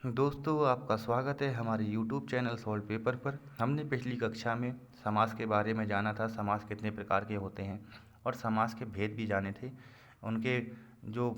दोस्तों, आपका स्वागत है हमारे YouTube चैनल सॉल्व पेपर पर। हमने पिछली कक्षा में समास के बारे में जाना था, समास कितने प्रकार के होते हैं और समास के भेद भी जाने थे। उनके जो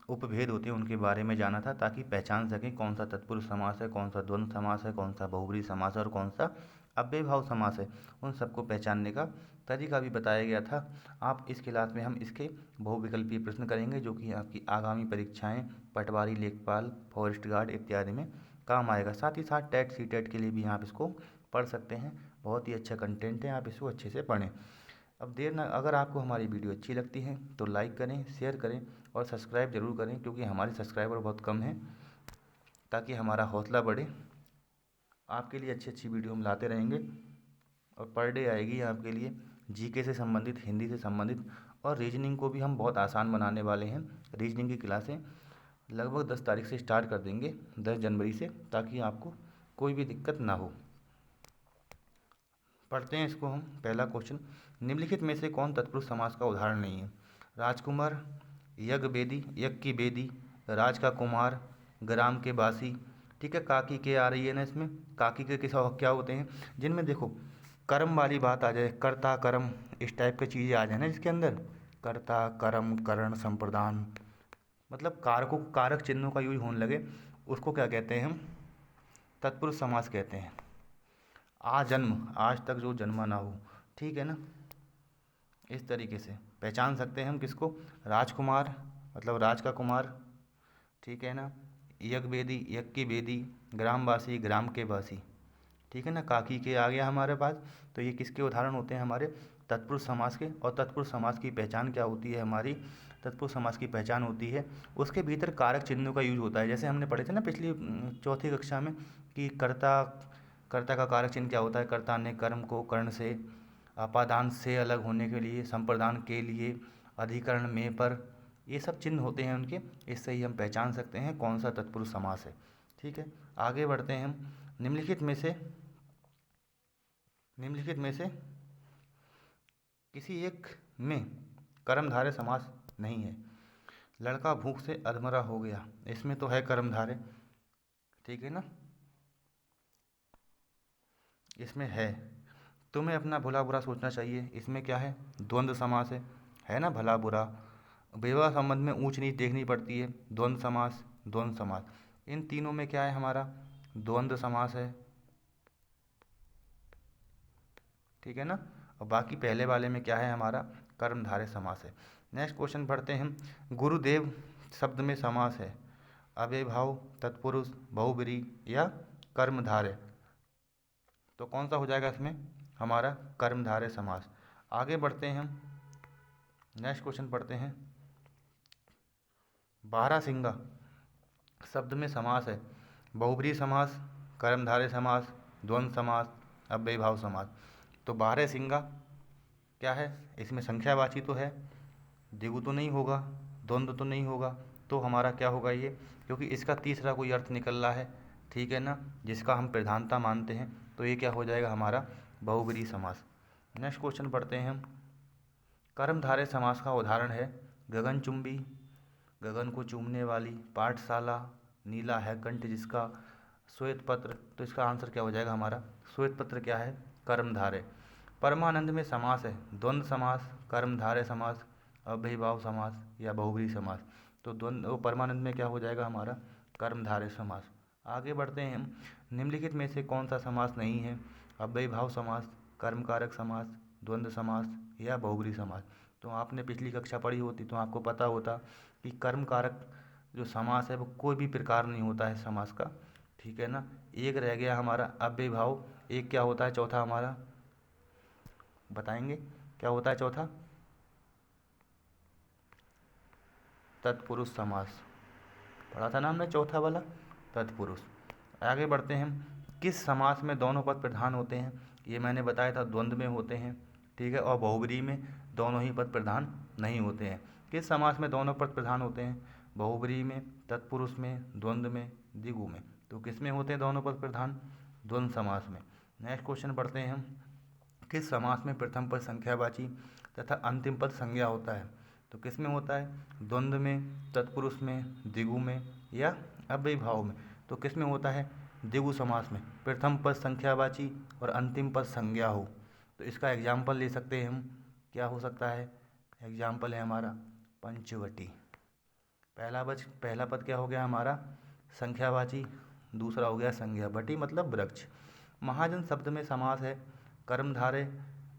उपभेद होते हैं उनके बारे में जाना था, ताकि पहचान सकें कौन सा तत्पुरुष समास है, कौन सा द्वंद्व समास है, कौन सा बहुब्रीहि समास है और कौन सा अव्ययीभाव समास है। उन सबको पहचानने का तरीका भी बताया गया था। आप इस क्लास में हम इसके बहुविकल्पीय प्रश्न करेंगे, जो कि आपकी आगामी परीक्षाएं पटवारी, लेखपाल, फॉरेस्ट गार्ड इत्यादि में काम आएगा। साथ ही साथ टेट सीटेट के लिए भी आप इसको पढ़ सकते हैं। बहुत ही अच्छा कंटेंट है, आप इसको अच्छे से पढ़ें। अब देर ना, अगर आपको हमारी वीडियो अच्छी लगती है तो लाइक करें, शेयर करें और सब्सक्राइब ज़रूर करें, क्योंकि हमारे सब्सक्राइबर बहुत कम हैं, ताकि हमारा हौसला बढ़े। आपके लिए अच्छी अच्छी वीडियो हम लाते रहेंगे और पर डे आएगी आपके लिए जीके से संबंधित, हिंदी से संबंधित, और रीजनिंग को भी हम बहुत आसान बनाने वाले हैं। रीजनिंग की क्लासें लगभग 10 तारीख से स्टार्ट कर देंगे, 10 जनवरी से, ताकि आपको कोई भी दिक्कत ना हो। पढ़ते हैं इसको हम। पहला क्वेश्चन, निम्नलिखित में से कौन तत्पुरुष समास का उदाहरण नहीं है? राजकुमार, यज्ञ बेदी, यज्ञ की बेदी, राज का कुमार, ग्राम के बासी। ठीक है, काकी के आ रही है ना इसमें। काकी के किसा क्या होते हैं? जिनमें देखो कर्म वाली बात आ जाए, कर्ता कर्म, इस टाइप की चीज़ें आ जाए ना जिसके अंदर, कर्ता कर्म करण संप्रदान, मतलब कारकों कारक चिन्हों का यूज होने लगे, उसको क्या कहते हैं हम? तत्पुरुष समास कहते हैं। आजन्म, आज तक जो जन्मा ना हो। ठीक है ना, इस तरीके से पहचान सकते हैं हम किसको? राजकुमार मतलब राज का कुमार, ठीक है ना। यज्ञ बेदी, यज्ञ की बेदी। ग्रामवासी, ग्राम के वासी। ठीक है ना, काकी के आ गया हमारे पास। तो ये किसके उदाहरण होते हैं? हमारे तत्पुरुष समास के। और तत्पुरुष समास की पहचान क्या होती है हमारी? तत्पुरुष समास की पहचान होती है उसके भीतर कारक चिन्हों का यूज होता है। जैसे हमने पढ़े थे ना पिछली चौथी कक्षा में कि कर्ता, कर्ता का कारक चिन्ह क्या होता है? कर्ता ने कर्म को कर्ण से, अपादान से अलग होने के लिए, संप्रदान के लिए, अधिकरण में पर, ये सब चिन्ह होते हैं उनके। इससे ही हम पहचान सकते हैं कौन सा तत्पुरुष समास है। ठीक है, आगे बढ़ते हैं हम। निम्नलिखित में से किसी एक में कर्मधारय समास नहीं है। लड़का भूख से अधमरा हो गया, इसमें तो है कर्मधारय। ठीक है ना, इसमें है। तुम्हें अपना भला बुरा सोचना चाहिए, इसमें क्या है? द्वंद्व समास है ना, भला बुरा। विवाह संबंध में ऊंच नीच देखनी पड़ती है, द्वंद्व समास, द्वंद्व समास। इन तीनों में क्या है हमारा? द्वंद्व समास है। ठीक है ना, और बाकी पहले वाले में क्या है हमारा? कर्मधारय समास है। नेक्स्ट क्वेश्चन पढ़ते हैं हम। गुरुदेव शब्द में समास है अव्ययीभाव, तत्पुरुष, बहुब्रीहि या कर्मधारय। तो कौन सा हो जाएगा इसमें? हमारा कर्मधारय समास। आगे बढ़ते हैं हम। नेक्स्ट क्वेश्चन पढ़ते हैं। बारहसिंगा शब्द में समास है बहुब्रीहि समास, कर्मधारय समास, द्वंद्व समास, अव्ययीभाव समास। तो बारहसिंगा क्या है? इसमें संख्यावाची तो है, द्विगु तो नहीं होगा, द्वंद्व तो नहीं होगा, तो हमारा क्या होगा ये? क्योंकि इसका तीसरा कोई अर्थ निकल रहा है, ठीक है ना, जिसका हम प्रधानता मानते हैं, तो ये क्या हो जाएगा हमारा? बहुब्रीहि समास। नेक्स्ट क्वेश्चन पढ़ते हैं हम। कर्मधारय समास का उदाहरण है गगनचुंबी, गगन को चूमने वाली, पाठशाला, नीला है कंठ जिसका, श्वेत पत्र। तो इसका आंसर क्या हो जाएगा हमारा? श्वेत पत्र क्या है? कर्मधारय। परमानंद में समास है द्वंद्व समास, कर्मधारय समास, अव्ययीभाव समास या बहुब्रीहि समास। तो द्वंद्व परमानंद में क्या हो जाएगा हमारा? कर्मधारय समास। आगे बढ़ते हैं हम। निम्नलिखित में से कौन सा समास नहीं है? अव्ययीभाव समास, कर्मकारक समास, द्वंद्व समास या बहुब्रीहि समास। तो आपने पिछली कक्षा पढ़ी होती तो आपको पता होता कि कर्मकारक जो समास है वो कोई भी प्रकार नहीं होता है समास का। ठीक है ना, एक रह गया हमारा अव्ययीभाव। एक क्या होता है चौथा हमारा? बताएंगे क्या होता है चौथा? तत्पुरुष समास। पढ़ा था ना हमने चौथा वाला, तत्पुरुष। आगे बढ़ते हैं हम। किस समास में दोनों पद प्रधान होते हैं? ये मैंने बताया था द्वंद्व में होते हैं, ठीक है, और बहुब्रीहि में दोनों ही पद प्रधान नहीं होते हैं। किस समास में दोनों पद प्रधान होते हैं? बहुब्रीहि में, तत्पुरुष में, द्वंद्व में, द्विगु में। तो किस में होते हैं दोनों पद प्रधान? द्वंद्व समास में। नेक्स्ट क्वेश्चन पढ़ते हैं हम। किस समास में प्रथम पद संख्यावाची तथा अंतिम पद संज्ञा होता है? तो किस में होता है? द्वंद्व में, तत्पुरुष में, द्विगु में या अव्ययीभाव में। तो किस में होता है? द्विगु समास में। प्रथम पद संख्यावाची और अंतिम पद संज्ञा हो। तो इसका एग्जाम्पल ले सकते हैं हम, क्या हो सकता है? एग्जाम्पल है हमारा पंचवटी। पहला पद क्या हो गया हमारा? संख्यावाची, दूसरा हो गया संज्ञा। वटी मतलब वृक्ष। महाजन शब्द में समास है कर्मधारय।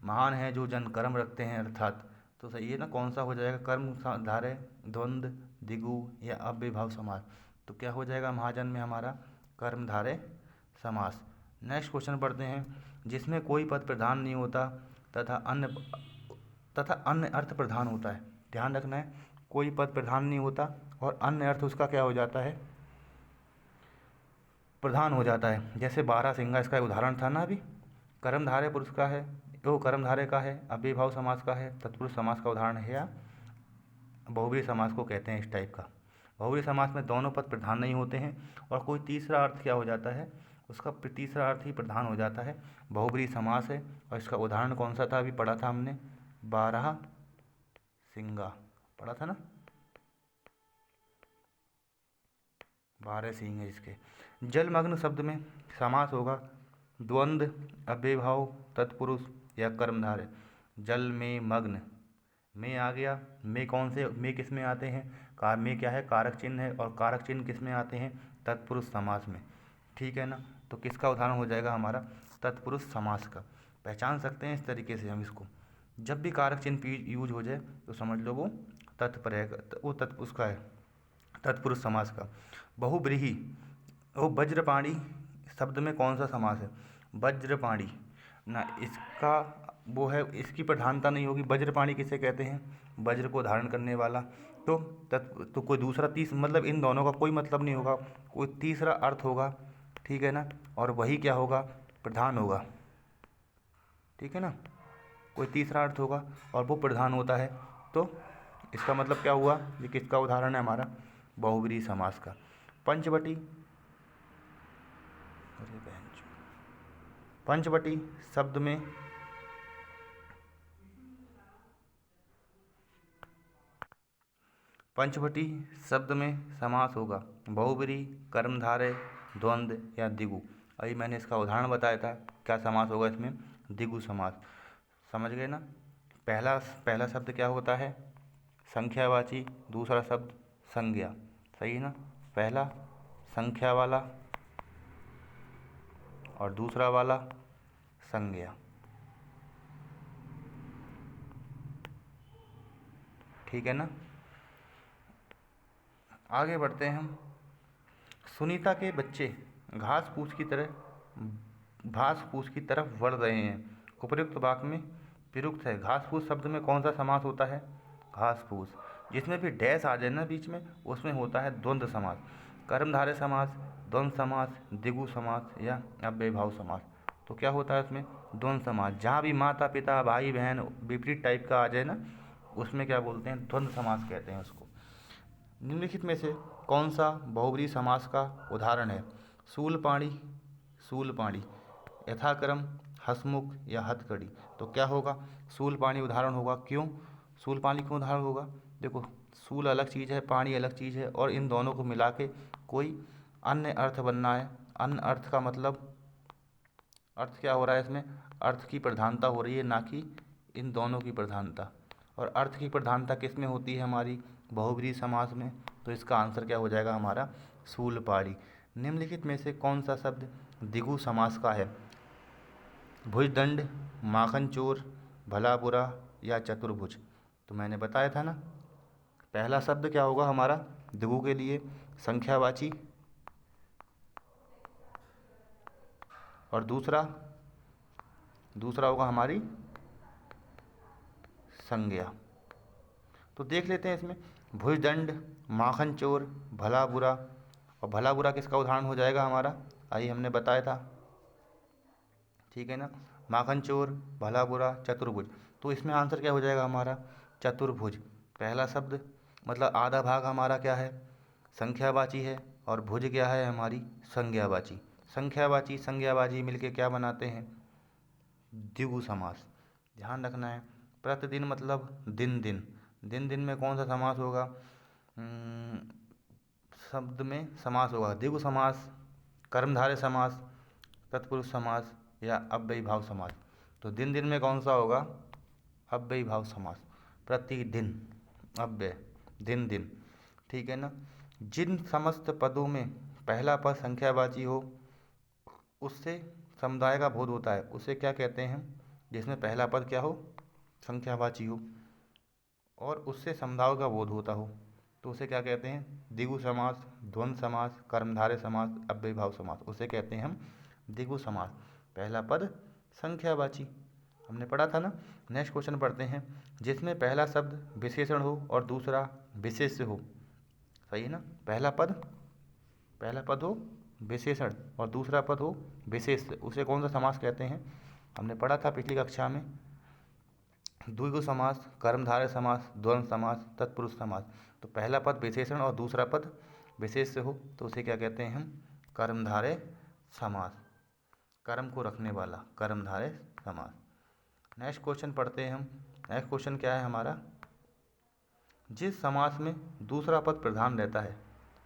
महान है जो जन कर्म रखते हैं अर्थात, तो सही है ना, कौन सा हो जाएगा? कर्मधारय, द्वंद्व, द्विगु या अव्ययभाव समास। तो क्या हो जाएगा महाजन में हमारा? कर्मधारय समास। नेक्स्ट क्वेश्चन पढ़ते हैं। जिसमें कोई पद प्रधान नहीं होता तथा अन्य अर्थ प्रधान होता है। ध्यान रखना है, कोई पद प्रधान नहीं होता और अन्य अर्थ उसका क्या हो जाता है? प्रधान हो जाता है। जैसे बारहसिंगा इसका उदाहरण था ना अभी। कर्मधारय पुरुष का है, वो कर्मधारय का है, अव्ययभाव समास का है, तत्पुरुष समास का उदाहरण है, या बहुव्रीहि समास को कहते हैं इस टाइप का। बहुव्रीहि समास में दोनों पद प्रधान नहीं होते हैं और कोई तीसरा अर्थ क्या हो जाता है? उसका तीसरा अर्थ ही प्रधान हो जाता है। बहुव्रीहि समास है और इसका उदाहरण कौन सा था? अभी पढ़ा था हमने, बारहसिंगा पढ़ा था ना, 12 सींग है इसके। जलमग्न शब्द में समास होगा द्वंद्व, अव्ययभाव, तत्पुरुष या कर्मधारय। जल में मग्न, में आ गया। में कौन से, में किस में आते हैं? में क्या है? कारक चिन्ह है, और कारक चिन्ह किस में आते हैं? तत्पुरुष समास में। ठीक है ना, तो किसका उदाहरण हो जाएगा हमारा? तत्पुरुष समास का। पहचान सकते हैं इस तरीके से हम इसको। जब भी कारक चिन्ह यूज हो जाए तो समझ लो वो उसका है, तत्पुरुष समास का। बहुव्रीहि, वो वज्रपाणी शब्द में कौन सा समास है? वज्रपाणी ना, इसका वो है, इसकी प्रधानता नहीं होगी। वज्रपाणी किसे कहते हैं? वज्र को धारण करने वाला। तो कोई दूसरा मतलब इन दोनों का कोई मतलब नहीं होगा, कोई तीसरा अर्थ होगा। ठीक है ना, और वही क्या होगा? प्रधान होगा। ठीक है ना, कोई तीसरा अर्थ होगा और वो प्रधान होता है। तो इसका मतलब क्या हुआ? ये किसका उदाहरण है हमारा? बहुव्रीहि समास का। पंचवटी, अरे बहन चो, पंचवटी शब्द में समास होगा बहुव्रीहि, कर्मधारय, द्वंद्व या द्विगु। अभी मैंने इसका उदाहरण बताया था, क्या समास होगा इसमें? द्विगु समास। समझ गए ना? पहला शब्द क्या होता है? संख्यावाची, दूसरा शब्द संज्ञा। सही है ना, पहला संख्या वाला और दूसरा वाला संज्ञा। ठीक है ना, आगे बढ़ते हैं हम। सुनीता के बच्चे घास फूस की तरफ बढ़ रहे हैं। उपयुक्त वाक्य में प्रयुक्त है। घास फूस शब्द में कौन सा समास होता है? घास फूस। जिसमें भी डैश आ जाए ना बीच में, उसमें होता है द्वंद्व समास। कर्मधारय समास, द्वंद्व समास, द्विगु समास या अव्ययभाव समास। तो क्या होता है उसमें? द्वंद्व समास। जहाँ भी माता पिता भाई बहन विपरीत टाइप का आ जाए ना, उसमें क्या बोलते हैं? द्वंद्व समास कहते हैं उसको। निम्नलिखित में से कौन सा बहुव्रीहि समास का उदाहरण है? शूलपाणी, यथाक्रम, हसमुख या हथकड़ी। तो क्या होगा? शूलपाणी उदाहरण होगा। क्यों शूलपाणी क्यों उदाहरण होगा? देखो, शूल अलग चीज़ है, पाणी अलग चीज़ है, और इन दोनों को मिला के कोई अन्य अर्थ बनना है। अन्य अर्थ का मतलब, अर्थ क्या हो रहा है इसमें? अर्थ की प्रधानता हो रही है, ना कि इन दोनों की प्रधानता। और अर्थ की प्रधानता किस में होती है हमारी? बहुव्रीहि समास में। तो इसका आंसर क्या हो जाएगा हमारा? शूलपाणी। निम्नलिखित में से कौन सा शब्द द्विगु समास का है? भुजदंड, माखन चोर, भला बुरा या चतुर्भुज। तो मैंने बताया था ना, पहला शब्द क्या होगा हमारा द्विगु के लिए? संख्यावाची, और दूसरा होगा हमारी संज्ञा। तो देख लेते हैं इसमें, भुजदंड, माखन चोर, भला बुरा। और भला बुरा किसका उदाहरण हो जाएगा हमारा? आइए, हमने बताया था। ठीक है ना, माखन चोर, भला बुरा, चतुर्भुज। तो इसमें आंसर क्या हो जाएगा हमारा? चतुर्भुज। पहला शब्द मतलब आधा भाग हमारा क्या है? संख्यावाची है, और भुज क्या है हमारी? संज्ञावाची। संख्यावाची संज्ञावाची मिलके क्या बनाते हैं? द्विगु समास। ध्यान रखना है। प्रतिदिन मतलब दिन दिन। दिन दिन में कौन सा समास होगा? शब्द में समास होगा? द्विगु समास, कर्मधारय समास, तत्पुरुष समास या अव्ययीभाव समास? तो दिन दिन में कौन सा होगा? अव्ययीभाव समास। प्रतिदिन, अव्यय, दिन दिन, ठीक है ना। जिन समस्त पदों में पहला पद संख्यावाची हो उससे समुदाय का बोध होता है, उसे क्या कहते हैं? जिसमें पहला पद क्या हो? संख्यावाची हो और उससे समुदाय का बोध होता हो, तो उसे क्या कहते हैं? द्विगु समास, द्वंद्व समास, कर्मधारय समास, अव्ययीभाव समास। उसे कहते हैं हम द्विगु समास। पहला पद संख्यावाची, हमने पढ़ा था ना। नेक्स्ट क्वेश्चन पढ़ते हैं। जिसमें पहला शब्द विशेषण हो और दूसरा विशेष्य हो, सही है ना। पहला पद हो विशेषण और दूसरा पद हो विशेष्य, उसे कौन सा समास कहते हैं? हमने पढ़ा था पिछली कक्षा में, द्विगु समास, कर्मधारय समास, द्वंद्व समास, तत्पुरुष समास। तो पहला पद विशेषण और दूसरा पद विशेष्य हो तो उसे क्या कहते हैं हम? कर्मधारय समास, कर्म को रखने वाला, कर्मधारय समास। नेक्स्ट क्वेश्चन पढ़ते हैं हम। नेक्स्ट क्वेश्चन क्या है हमारा? जिस समास में दूसरा पद प्रधान रहता है,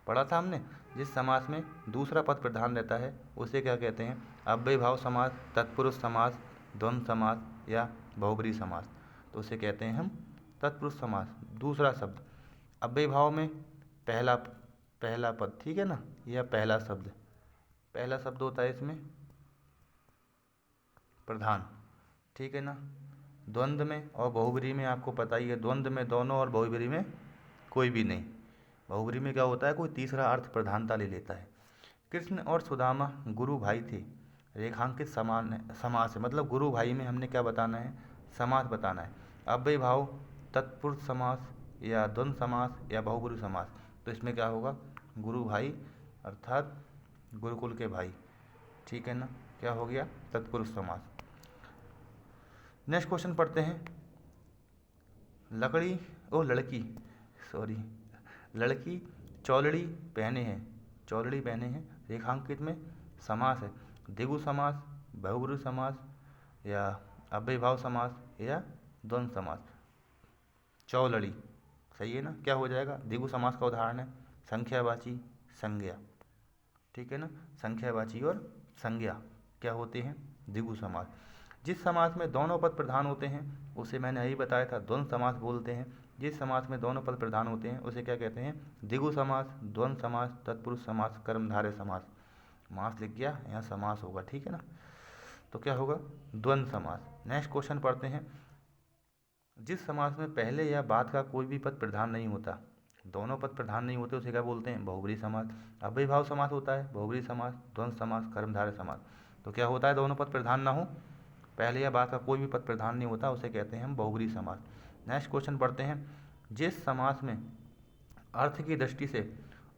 पढ़ा था हमने, जिस समास में दूसरा पद प्रधान रहता है उसे क्या कहते हैं? अव्ययीभाव समास, तत्पुरुष समास, द्वंद्व समास या बहुब्रीहि समास। तो उसे कहते हैं हम तत्पुरुष समास। दूसरा शब्द अव्ययीभाव में पहला पद, ठीक है ना, यह पहला शब्द होता है इसमें प्रधान, ठीक है ना। द्वंद्व में और बहुब्रीहि में आपको पता ही है, द्वंद्व में दोनों और बहुब्रीहि में कोई भी नहीं। बहुब्रीहि में क्या होता है? कोई तीसरा अर्थ प्रधानता ले लेता है। कृष्ण और सुदामा गुरु भाई थे, रेखांकित समास है, मतलब गुरु भाई में हमने क्या बताना है? समास बताना है। अव्ययीभाव, तत्पुरुष समास या द्वंद्व समास या बहुब्रीहि समास। तो इसमें क्या होगा? गुरु भाई अर्थात गुरुकुल के भाई, ठीक है ना। क्या हो गया? तत्पुरुष समास। नेक्स्ट क्वेश्चन पढ़ते हैं। लड़की चौलड़ी पहने हैं, रेखांकित में समास है। द्विगु समास, बहुब्रीहि समास या अव्ययीभाव समास या द्वंद्व समास? चौलड़ी, सही है ना। क्या हो जाएगा? द्विगु समास का उदाहरण है संख्यावाची, संज्ञा, ठीक है ना। संख्यावाची और संज्ञा क्या होते हैं? द्विगु समास। जिस समास में दोनों पद प्रधान होते हैं उसे मैंने यही बताया था, द्वंद्व समास बोलते हैं। जिस समास में दोनों पद प्रधान होते हैं उसे क्या कहते हैं? द्विगु समास, द्वंद्व समास, तत्पुरुष समास, कर्मधारय समास। मास लिख गया, यहाँ समास होगा, ठीक है ना। तो क्या होगा? द्वंद्व समास। नेक्स्ट क्वेश्चन पढ़ते हैं। जिस समास में पहले या बाद का कोई भी पद प्रधान नहीं होता, दोनों पद प्रधान नहीं होते, उसे क्या बोलते हैं? बहुब्रीहि समास। अव्ययीभाव समास होता है, बहुब्रीहि समास, द्वंद्व समास, कर्मधारय समास। तो क्या होता है? दोनों पद प्रधान ना हो, पहले या बाद का कोई भी पद प्रधान नहीं होता, उसे कहते हैं हम बहुब्रीहि समास। नेक्स्ट क्वेश्चन पढ़ते हैं। जिस समास में अर्थ की दृष्टि से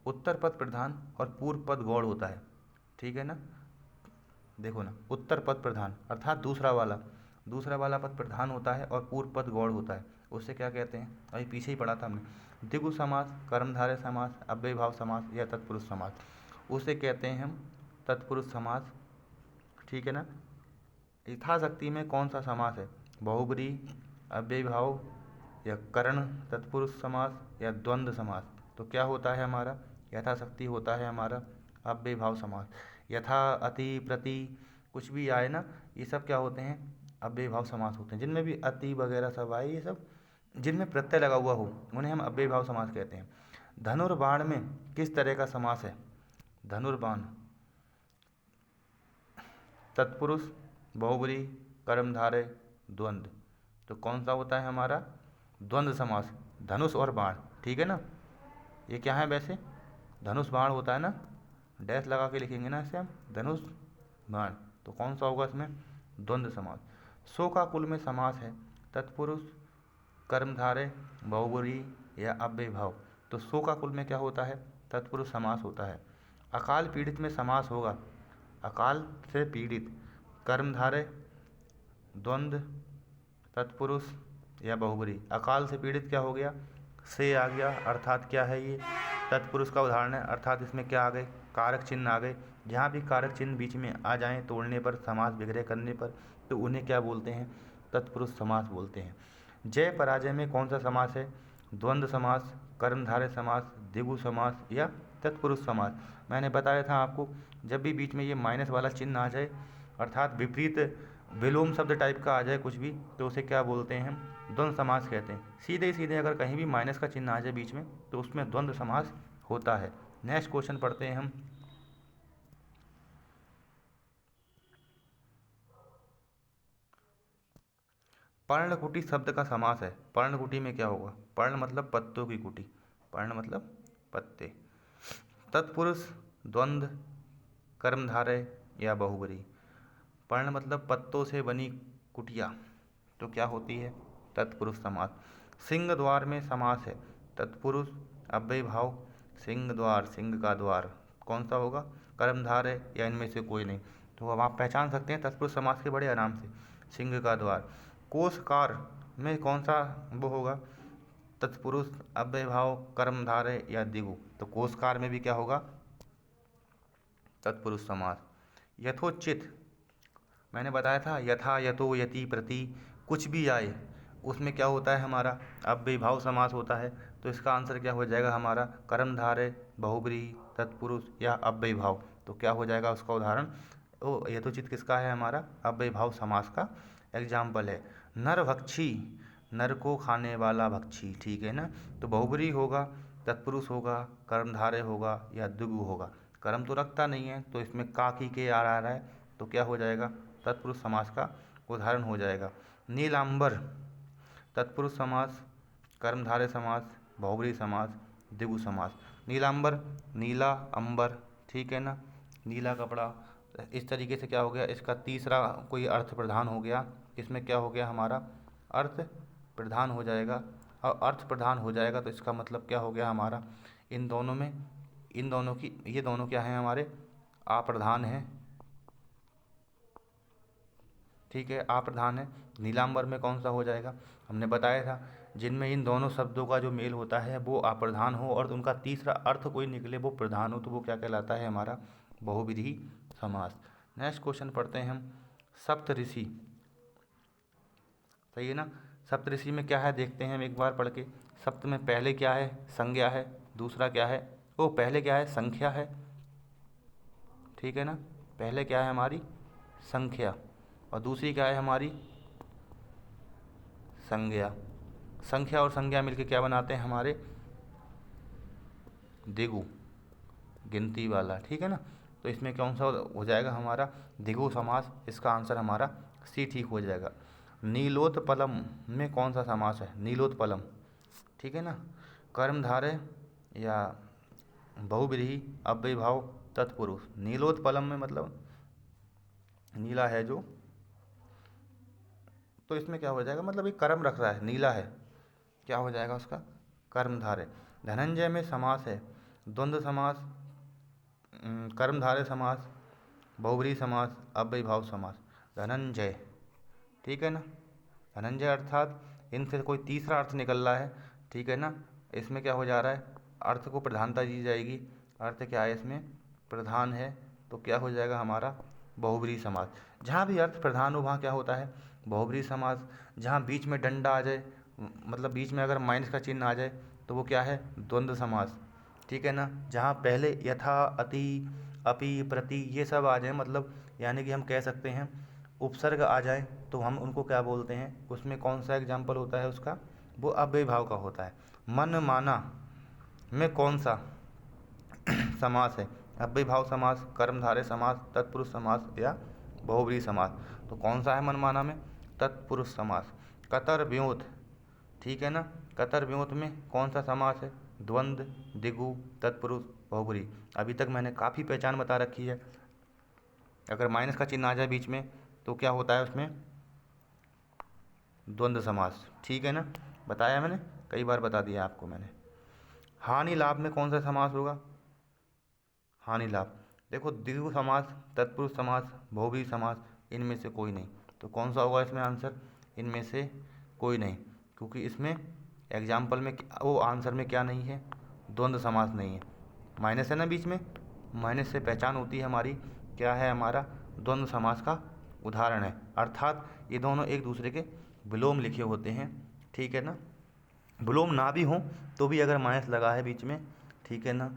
उत्तर पद प्रधान और पूर्व पद गौण होता है, ठीक है ना। देखो ना, उत्तर पद प्रधान अर्थात दूसरा वाला पद प्रधान होता है और पूर्व पद गौण होता है, उससे क्या कहते हैं? अभी पीछे ही पढ़ा था हमने। द्विगु समास, कर्मधारय समास, अव्ययीभाव समास या तत्पुरुष समास। उसे कहते हैं हम तत्पुरुष समास, ठीक है ना। यथाशक्ति में कौन सा समास है? बहुब्रीहि, अव्ययीभाव या कर्ण तत्पुरुष समास या द्वंद्व समास। तो क्या होता है हमारा? यथाशक्ति होता है हमारा अव्ययीभाव समास। यथा, अति, प्रति कुछ भी आए ना, ये सब क्या होते हैं? अव्ययीभाव समास होते हैं। जिनमें भी अति वगैरह सब आए, ये सब जिनमें प्रत्यय लगा हुआ हो उन्हें हम अव्ययीभाव समास कहते हैं। धनुर्बाण में किस तरह का समास है? धनुर्बाण तत्पुरुष, बहुब्रीहि, कर्मधारय, द्वंद्व। तो कौन सा होता है हमारा? द्वंद्व समास। धनुष और बाण, ठीक है ना। ये क्या है वैसे? धनुष बाण होता है ना, डैश लगा के लिखेंगे ना इसे हम, धनुष बाण। तो कौन सा होगा इसमें? द्वंद्व समास। सो का कुल में समास है तत्पुरुष, कर्मधारय, बहुब्रीहि या अव्ययीभाव। तो सो का कुल में क्या होता है? तत्पुरुष समास होता है। अकाल पीड़ित में समास होगा, अकाल से पीड़ित, कर्मधारय, द्वंद्व, तत्पुरुष या बहुब्रीहि। अकाल से पीड़ित क्या हो गया? से आ गया, अर्थात क्या है ये? तत्पुरुष का उदाहरण है, अर्थात इसमें क्या आ गए? कारक चिन्ह आ गए। जहाँ भी कारक चिन्ह बीच में आ जाएं तोड़ने पर, समास विग्रह करने पर, तो उन्हें क्या बोलते हैं? तत्पुरुष समास बोलते हैं। जय पराजय में कौन सा समास है? द्वंद्व समास, कर्मधारय समास, द्विगु समास या तत्पुरुष समास। मैंने बताया था आपको, जब भी बीच में ये माइनस वाला चिन्ह आ जाए, अर्थात विपरीत विलोम शब्द टाइप का आ जाए कुछ भी, तो उसे क्या बोलते हैं हम? द्वंद्व समास कहते हैं। सीधे सीधे अगर कहीं भी माइनस का चिन्ह आ जाए बीच में, तो उसमें द्वंद्व समास होता है। नेक्स्ट क्वेश्चन पढ़ते हैं हम। पर्णकुटी शब्द का समास है। पर्णकुटी में क्या होगा? पर्ण मतलब पत्तों की कुटी, पर्ण मतलब पत्ते। तत्पुरुष द्वंद्व कर्मधारय या बहुब्रीहि। पर्ण मतलब पत्तों से बनी कुटिया, तो क्या होती है? तत्पुरुष समास। सिंह द्वार में समास है। तत्पुरुष अव्यय भाव, सिंह द्वार, सिंह का द्वार कौन सा होगा? कर्मधारय या इनमें से कोई नहीं। तो अब आप पहचान सकते हैं तत्पुरुष समास के बड़े आराम से, सिंह का द्वार। कोशकार में कौन सा वो होगा? तत्पुरुष अव्यय भाव, कर्मधारय या दिगु। तो कोशकार में भी क्या होगा? तत्पुरुष समास। यथोचित, मैंने बताया था यथा, यतो, यति, प्रति, कुछ भी आए उसमें क्या होता है हमारा? अव्यय भाव समास होता है। तो इसका आंसर क्या हो जाएगा हमारा? कर्मधारय, बहुब्रीहि, तत्पुरुष या अव्यय भाव। तो क्या हो जाएगा उसका उदाहरण? यथोचित किसका है हमारा? अव्यय भाव समास का एग्जाम्पल है। नरभक्षी, नर को खाने वाला भक्षी, ठीक है ना। तो बहुब्रीहि होगा, तत्पुरुष होगा, कर्मधारय होगा या दिगु होगा। कर्म तो रखता नहीं है, तो इसमें का की के आ रहा है, तो क्या हो जाएगा? तत्पुरुष समास का उदाहरण हो जाएगा। नीलांबर तत्पुरुष समास, कर्मधारय समास, बहुब्रीहि समास, दिगु समास। नीलांबर, नीला अंबर, ठीक है ना, नीला कपड़ा। इस तरीके से क्या हो गया? इसका तीसरा कोई अर्थ प्रधान हो गया। इसमें क्या हो गया हमारा? अर्थ प्रधान हो जाएगा। और अर्थ प्रधान हो जाएगा तो इसका मतलब क्या हो गया हमारा? इन दोनों में, इन दोनों की, ये दोनों क्या हैं हमारे? अप्रधान हैं, ठीक है, अप्रधान है। नीलांबर में कौन सा हो जाएगा? हमने बताया था, जिनमें इन दोनों शब्दों का जो मेल होता है वो अप्रधान हो और उनका तीसरा अर्थ कोई निकले वो प्रधान हो, तो वो क्या कहलाता है हमारा? बहुब्रीहि समास। नेक्स्ट क्वेश्चन पढ़ते हैं हम। सप्तऋषि, सही है ना। सप्तऋषि में क्या है देखते हैं हम एक बार पढ़ के। सप्त में पहले क्या है? संज्ञा है। दूसरा क्या है? ओ, पहले क्या है? संख्या है, ठीक है ना। पहले क्या है हमारी? संख्या, और दूसरी क्या है हमारी? संज्ञा। संख्या और संज्ञा मिलकर क्या बनाते हैं हमारे? दिगु, गिनती वाला, ठीक है ना। तो इसमें कौन सा हो जाएगा हमारा? दिगु समास। इसका आंसर हमारा सी ठीक हो जाएगा। नीलोत्पलम में कौन सा समास है? नीलोत्पलम, ठीक है ना। कर्मधारय या बहुब्रीहि, अव्यय भाव, तत्पुरुष। नीलोत्पलम में मतलब नीला है जो, तो इसमें क्या हो जाएगा? मतलब एक कर्म रख रहा है, नीला है, क्या हो जाएगा उसका? कर्मधारय। धनंजय में समास है। द्वंद्व समास, कर्मधारय समास, बहुब्रीहि समास, अव्यय भाव समास। धनंजय, ठीक है ना। धनंजय अर्थात इनसे कोई तीसरा अर्थ निकल रहा है, ठीक है ना। इसमें क्या हो जा रहा है? अर्थ को प्रधानता दी जाएगी। अर्थ क्या है इसमें? प्रधान है, तो क्या हो जाएगा हमारा? बहुब्रीहि समास। जहाँ भी अर्थ प्रधान हो वहाँ क्या होता है? बहुब्रीहि समास। जहाँ बीच में डंडा आ जाए, मतलब बीच में अगर माइनस का चिन्ह आ जाए, तो वो क्या है? द्वंद्व समास, ठीक है ना। जहाँ पहले यथा, अति, अपि, प्रति ये सब आ जाए, मतलब यानी कि हम कह सकते हैं उपसर्ग आ जाए, तो हम उनको क्या बोलते हैं? उसमें कौन सा एग्जाम्पल होता है उसका? वो अव्यय भाव का होता है। मन माना में कौन सा समास है? अव्यय भाव समास, कर्मधारय समास, तत्पुरुष समास या बहुब्रीहि समास। तो कौन सा है मनमाना में? तत्पुरुष समास। कतर व्योत, ठीक है ना। कतर व्योत में कौन सा समास है? द्वंद्व, दिगु, तत्पुरुष, बहुब्रीहि। अभी तक मैंने काफ़ी पहचान बता रखी है। अगर माइनस का चिन्ह आ जाए बीच में तो क्या होता है उसमें? द्वंद्व समास, ठीक है ना। बताया मैंने, कई बार बता दिया आपको मैंने। हानि लाभ में कौन सा समास होगा? हानि लाभ, देखो द्विगु समास, तत्पुरुष समास, बहुब्रीहि समास, इनमें से कोई नहीं। तो कौन सा होगा इसमें आंसर? इनमें से कोई नहीं, क्योंकि इसमें एग्जाम्पल में वो आंसर में क्या नहीं है? द्वंद्व समास नहीं है। माइनस है ना बीच में, माइनस से पहचान होती है हमारी, क्या है हमारा? द्वंद्व समास का उदाहरण है। अर्थात ये दोनों एक दूसरे के विलोम लिखे होते हैं, ठीक है ना। विलोम ना भी हो तो भी अगर माइनस लगा है बीच में, ठीक है ना,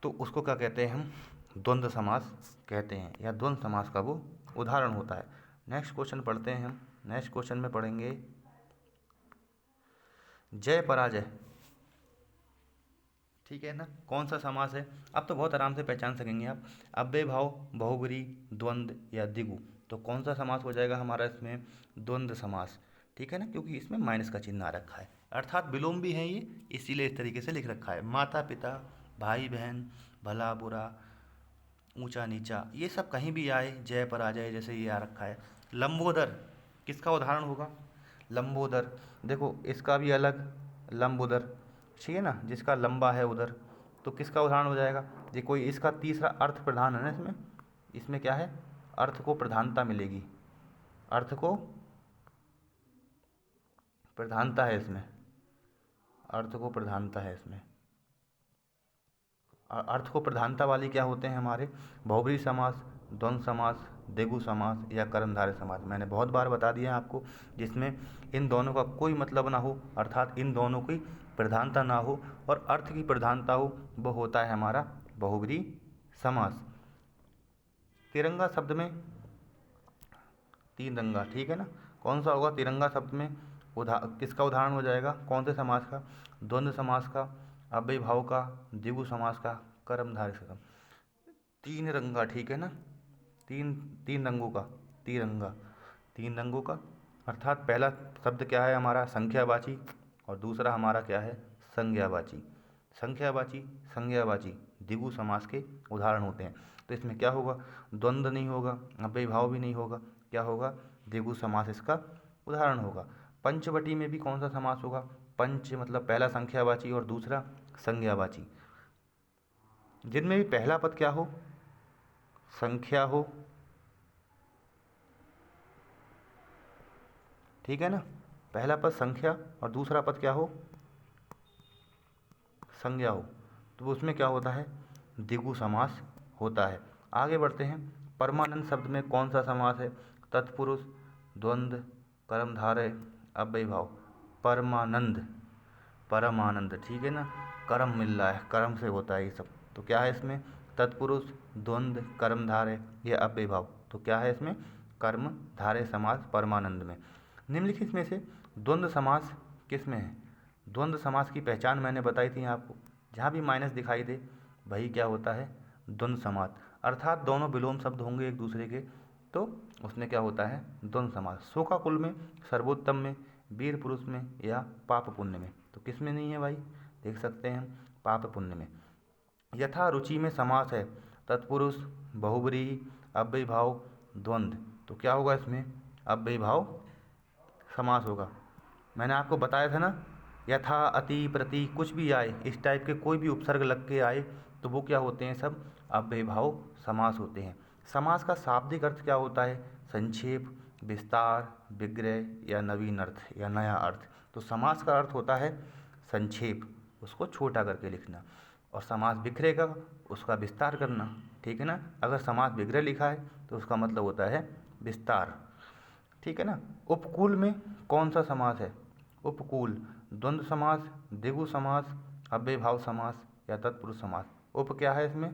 तो उसको क्या कहते हैं हम, द्वंद्व समास कहते हैं, या द्वंद्व समास का वो उदाहरण होता है। नेक्स्ट क्वेश्चन पढ़ते हैं हम। नेक्स्ट क्वेश्चन में पढ़ेंगे जय पराजय, ठीक है ना, कौन सा समास है। अब तो बहुत आराम से पहचान सकेंगे आप, अव्यय भाव, बहुब्री, द्वंद्व या द्विगु, तो कौन सा समास हो जाएगा हमारा इसमें, द्वंद्व समास, ठीक है ना, क्योंकि इसमें माइनस का चिन्ह आ रखा है, अर्थात विलोम भी है ये, इसीलिए इस तरीके से लिख रखा है। माता पिता, भाई बहन, भला बुरा, ऊंचा नीचा, ये सब कहीं भी आए, जय पराजय जैसे ये आ रखा है। लंबोदर किसका उदाहरण होगा, लंबोदर, देखो इसका भी अलग लंबोदर, ठीक है ना, जिसका लंबा है उधर, तो किसका उदाहरण हो जाएगा। ये कोई इसका तीसरा अर्थ प्रधान है ना, इसमें इसमें क्या है, अर्थ को प्रधानता मिलेगी, अर्थ को प्रधानता है इसमें, अर्थ को प्रधानता है इसमें। अर्थ को प्रधानता वाली क्या होते हैं हमारे, बहुब्री समास, द्वंद्व समास, द्विगु समास या कर्मधारय समास। मैंने बहुत बार बता दिया है आपको, जिसमें इन दोनों का कोई मतलब ना हो, अर्थात इन दोनों की प्रधानता ना हो और अर्थ की प्रधानता हो, वो होता है हमारा बहुब्री समास। तिरंगा शब्द में तीन रंगा, ठीक है ना, कौन सा होगा तिरंगा शब्द में, किसका उदाहरण हो जाएगा, कौन से समास का, द्वंद्व समास का, अव्यय भाव का, द्विगु समास का, कर्मधारय का। तीन रंगा, ठीक है ना, तीन तीन रंगों का, तिरंगा, तीन रंगों का, अर्थात पहला शब्द क्या है हमारा, संख्यावाची, और दूसरा हमारा क्या है, संज्ञावाची। संख्यावाची संज्ञावाची द्विगु समास के उदाहरण होते हैं। तो इसमें क्या होगा, द्वंद्व नहीं होगा, अव्यय भाव भी नहीं होगा, क्या होगा, द्विगु समास इसका उदाहरण होगा। पंचवटी में भी कौन सा समास होगा, पंच मतलब पहला संख्यावाची और दूसरा संज्ञावाची, जिनमें भी पहला पद क्या हो, संख्या हो, ठीक है ना, पहला पद संख्या और दूसरा पद क्या हो, संज्ञा हो, तो उसमें क्या होता है, द्विगु समास होता है। आगे बढ़ते हैं, परमानंद शब्द में कौन सा समास है, तत्पुरुष, द्वंद्व, कर्मधारय, अव्यय भाव। परमानंद, परमानंद, ठीक है ना, कर्म मिल रहा है, कर्म से होता है ये सब, तो क्या है इसमें, तत्पुरुष, द्वंद्व, कर्मधारय या अव्यय भाव, तो क्या है इसमें, कर्मधारय समास परमानंद में। निम्नलिखित में से द्वंद्व समास किस में है, द्वंद्व समास की पहचान मैंने बताई थी आपको, जहाँ भी माइनस दिखाई दे वही क्या होता है, द्वंद्व समास, अर्थात दोनों विलोम शब्द होंगे एक दूसरे के, तो उसमें क्या होता है, द्वंद्व समास। शोका कुल में, सर्वोत्तम में, वीर पुरुष में या पाप पुण्य में, तो किस में नहीं है भाई, देख सकते हैं हम, पाप पुण्य में। यथा रुचि में समास है, तत्पुरुष, बहुब्रीहि, अव्यय भाव, द्वंद्व, तो क्या होगा इसमें, अव्यय भाव समास होगा। मैंने आपको बताया था ना, यथा, अति, प्रति, कुछ भी आए, इस टाइप के कोई भी उपसर्ग लग के आए तो वो क्या होते हैं, सब अव्यय भाव समास होते हैं। समास का शाब्दिक अर्थ क्या होता है, संक्षेप, विस्तार, विग्रह या नवीन अर्थ या नया अर्थ। तो समास का अर्थ होता है संक्षेप, उसको छोटा करके लिखना, और समास बिखरेगा उसका विस्तार करना, ठीक है ना। अगर समास विग्रह लिखा है तो उसका मतलब होता है विस्तार, ठीक है ना। उपकूल में कौन सा समास है, उपकूल, द्वंद्व समास, द्विगु समास, अव्यय भाव समास या तत्पुरुष समास। उप क्या है इसमें,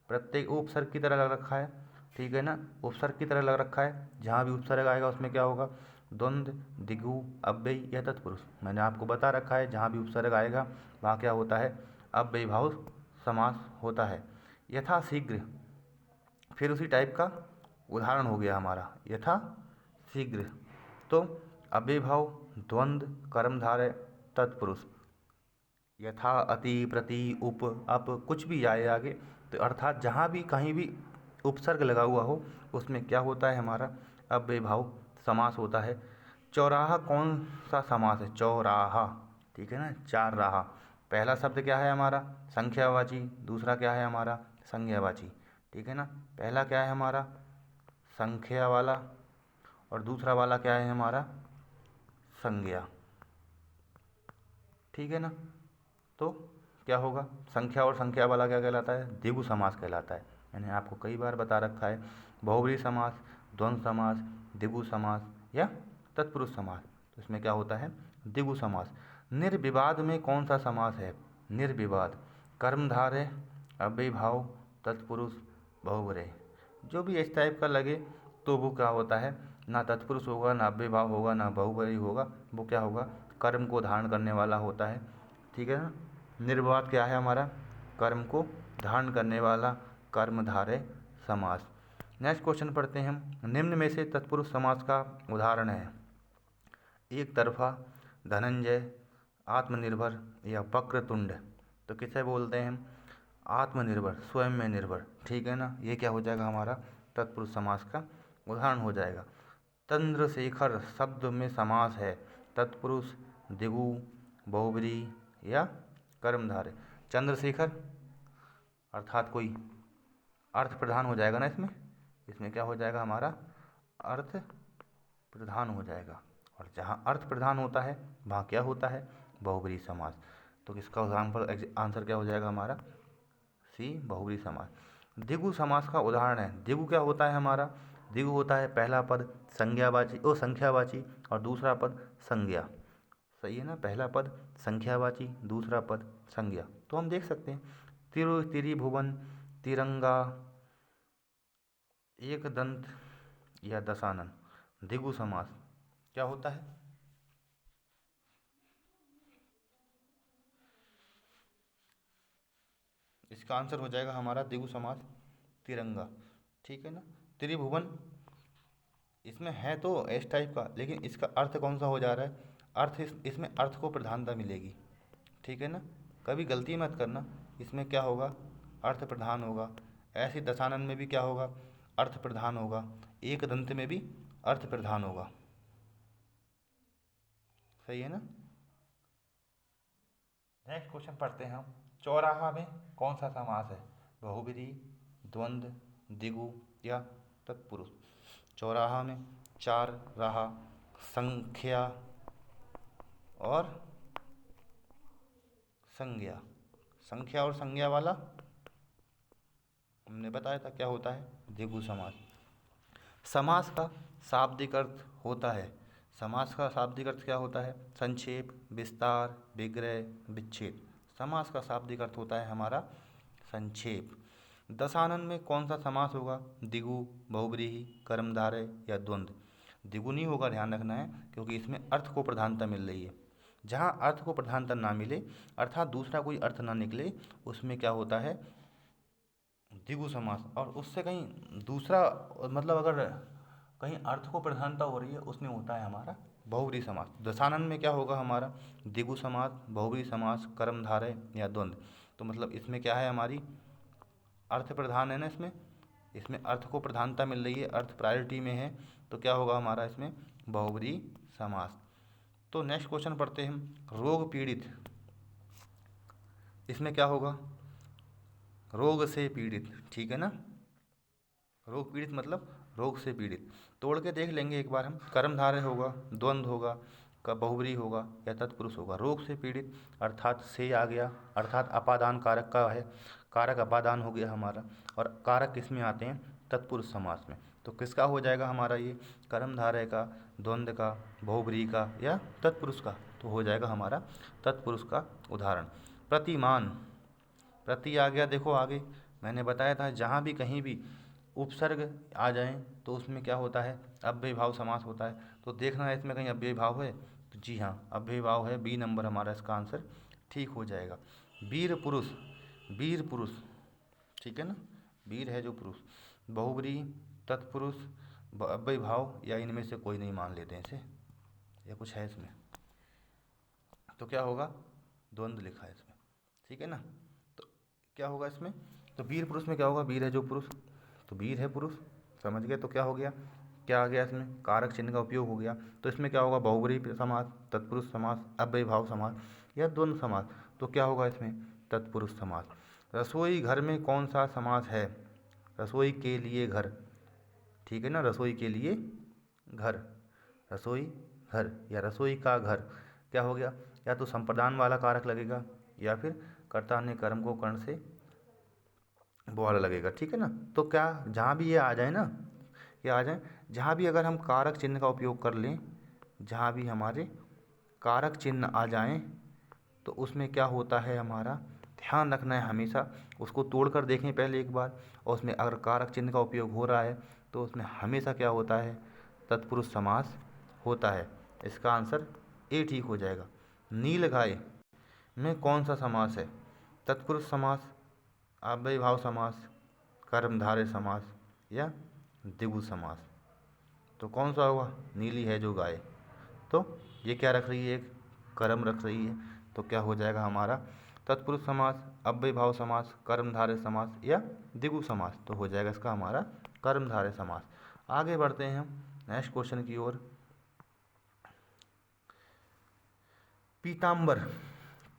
प्रत्येक उपसर्ग की तरह लग रखा है, ठीक है ना, उपसर्ग की तरह लग रखा है, जहाँ भी उपसर्ग आएगा उसमें क्या होगा, द्वंद्व, द्विगु, अव्यय या तत्पुरुष। मैंने आपको बता रखा है जहाँ भी उपसर्ग आएगा वहाँ क्या होता है, अव्यय भाव समास होता है। यथा शीघ्र, फिर उसी टाइप का उदाहरण हो गया हमारा, यथा शीघ्र, तो अव्यय भाव, द्वंद्व, कर्मधारय, तत्पुरुष। यथा, अति, प्रति, उप, अप, कुछ भी आए आगे, तो अर्थात जहाँ भी कहीं भी उपसर्ग लगा हुआ हो उसमें क्या होता है हमारा, अव्यय भाव समास होता है। चौराहा कौन सा समास है, चौराहा, ठीक है ना, चार राहा। पहला शब्द क्या है हमारा, संख्यावाची, दूसरा क्या है हमारा, संज्ञावाची, ठीक है ना। पहला क्या है हमारा, संख्या वाला, और दूसरा वाला क्या है हमारा, संज्ञा, ठीक है ना। तो क्या होगा, संख्या और संख्या वाला क्या कहलाता है, द्विगु समास कहलाता है। मैंने आपको कई बार बता रखा है, बहुब्री समास, द्वंद्व समास, द्विगु समास या तत्पुरुष समास, तो इसमें क्या होता है, द्विगु समास। निर्विवाद में कौन सा समास है, निर्विवाद, कर्मधारय, अव्ययीभाव तत्पुरुष बहुव्रीहि। जो भी इस टाइप का लगे तो वो क्या होता है, ना तत्पुरुष होगा, ना अव्ययीभाव होगा, ना बहुव्रीहि होगा, वो क्या होगा, कर्म को धारण करने वाला होता है। ठीक है ना। निर्वात क्या है हमारा, कर्म को धारण करने वाला कर्मधारय समास। नेक्स्ट क्वेश्चन पढ़ते हैं हम। निम्न में से तत्पुरुष समास का उदाहरण है। एक तरफा, धनंजय, आत्मनिर्भर या वक्रतुंड। तो किसे बोलते हैं हम, आत्मनिर्भर, स्वयं में निर्भर। ठीक है ना। ये क्या हो जाएगा हमारा तत्पुरुष समास का उदाहरण हो जाएगा। चंद्रशेखर शब्द में समास है तत्पुरुष, दिगु, बहुव्रीहि या कर्मधारय। चंद्रशेखर अर्थात कोई अर्थ प्रधान हो जाएगा ना इसमें। इसमें क्या हो जाएगा हमारा, अर्थ प्रधान हो जाएगा। और जहाँ अर्थ प्रधान होता है वहाँ क्या होता है, बहुव्रीहि समास। तो इसका उदाहरण आंसर क्या हो जाएगा हमारा, सी, बहुव्रीहि समास। द्विगु समास का उदाहरण है। द्विगु क्या होता है हमारा, द्विगु होता है पहला पद संज्ञावाची संख्यावाची और दूसरा पद संज्ञा। सही है ना। पहला पद संख्यावाची, दूसरा पद संज्ञा। तो हम देख सकते हैं त्रिभुवन, तिरंगा, एक दंत या दशानन। द्विगु समास क्या होता है, इसका आंसर हो जाएगा हमारा द्विगु समास तिरंगा। ठीक है ना। त्रिभुवन इसमें है तो इस टाइप का, लेकिन इसका अर्थ कौन सा हो जा रहा है, अर्थ इसमें अर्थ को प्रधानता मिलेगी। ठीक है ना। कभी गलती मत करना, इसमें क्या होगा, अर्थ प्रधान होगा। ऐसे दशानन में भी क्या होगा, अर्थ प्रधान होगा। एक दंत में भी अर्थ प्रधान होगा। सही है ना। नेक्स्ट क्वेश्चन पढ़ते हैं हम। चौराहा में कौन सा समास है, बहुव्रीहि, द्वंद्व, द्विगु या तत्पुरुष। चौराहा में चार राहा, संख्या और संज्ञा। संख्या और संज्ञा वाला हमने बताया था क्या होता है, द्विगु समास। समास का शाब्दिक अर्थ होता है, समास का शाब्दिक अर्थ क्या होता है, संक्षेप, विस्तार, विग्रह, विच्छेद। समास का शाब्दिक अर्थ होता है हमारा संक्षेप। दशानन में कौन सा समास होगा, द्विगु, बहुव्रीहि, कर्मधारय या द्वंद्व। द्विगु नहीं होगा, ध्यान रखना है, क्योंकि इसमें अर्थ को प्रधानता मिल रही है। जहाँ अर्थ को प्रधानता ना मिले अर्थात दूसरा कोई अर्थ ना निकले, उसमें क्या होता है, द्विगु समास। और उससे कहीं दूसरा मतलब अगर कहीं अर्थ को प्रधानता हो रही है, उसमें होता है हमारा बहुव्रीहि समास। दशानन में क्या होगा हमारा, द्विगु समास, बहुव्रीहि समास, कर्मधारय या द्वंद्व। तो मतलब इसमें क्या है, हमारी अर्थ प्रधान है ना, इसमें इसमें अर्थ को प्रधानता मिल रही है, अर्थ प्रायोरिटी में है, तो क्या होगा हमारा इसमें बहुव्रीहि समास। तो नेक्स्ट क्वेश्चन पढ़ते हैं हम। रोग पीड़ित, इसमें क्या होगा, रोग से पीड़ित। ठीक है ना। रोग पीड़ित मतलब रोग से पीड़ित। तोड़ के देख लेंगे एक बार हम। कर्मधारय होगा, द्वंद्व होगा, का बहुव्रीहि होगा या तत्पुरुष होगा। रोग से पीड़ित अर्थात से आ गया, अर्थात अपादान कारक का है, कारक अपादान हो गया हमारा। और कारक किस में आते हैं, तत्पुरुष समास में। तो किसका हो जाएगा हमारा ये, कर्मधारय का, द्वंद्व का, बहुव्रीहि का या तत्पुरुष का। तो हो जाएगा हमारा तत्पुरुष का उदाहरण। प्रतिमान, प्रति आ गया, देखो आगे मैंने बताया था जहाँ भी कहीं भी उपसर्ग आ जाए तो उसमें क्या होता है, अव्ययीभाव समास होता है। तो देखना है इसमें कहीं अव्ययीभाव है, तो जी हाँ अव्ययीभाव है, बी नंबर हमारा इसका आंसर ठीक हो जाएगा। वीर पुरुष, वीर पुरुष, ठीक है ना, वीर है जो पुरुष। बहुव्रीहि, तत्पुरुष, अव्ययीभाव या इनमें से कोई नहीं मान लेते हैं इसे, या कुछ है इसमें, तो क्या होगा, द्वंद्व लिखा है इसमें। ठीक है ना। तो क्या होगा इसमें, तो वीर पुरुष में क्या होगा, वीर है जो पुरुष, तो वीर है पुरुष, समझ गए। तो क्या हो गया, क्या आ गया इसमें, कारक चिन्ह का उपयोग हो गया। तो इसमें क्या होगा, बहुव्रीहि समास, तत्पुरुष समास, अव्ययीभाव समास या द्वंद्व समास। तो क्या होगा इसमें, तत्पुरुष समास। रसोई घर में कौन सा समास है, रसोई के लिए घर। ठीक है ना, रसोई के लिए घर, रसोई घर या रसोई का घर। क्या हो गया, या तो संप्रदान वाला कारक लगेगा या फिर कर्ता ने कर्म को कर्ण से वो वाला लगेगा। ठीक है ना। तो क्या जहाँ भी ये आ जाए ना, ये आ जाए, जहाँ भी अगर हम कारक चिन्ह का उपयोग कर लें, जहाँ भी हमारे कारक चिन्ह आ जाएं, तो उसमें क्या होता है हमारा ध्यान रखना है हमेशा, उसको तोड़ कर देखें पहले एक बार, और उसमें अगर कारक चिन्ह का उपयोग हो रहा है तो उसमें हमेशा क्या होता है, तत्पुरुष समास होता है। इसका आंसर ए ठीक हो जाएगा। नीलगाय में कौन सा समास है, तत्पुरुष समास, अव्ययीभाव समास, कर्मधारय समास या द्विगु समास। तो कौन सा होगा, नीली है जो गाय, तो ये क्या रख रही है, एक कर्म रख रही है, तो क्या हो जाएगा हमारा तत्पुरुष समास, अव्ययीभाव समास, कर्मधारय समास या द्विगु समास। तो हो जाएगा इसका हमारा कर्मधारय समास। आगे बढ़ते हैं हम नेक्स्ट क्वेश्चन की ओर। पीतांबर,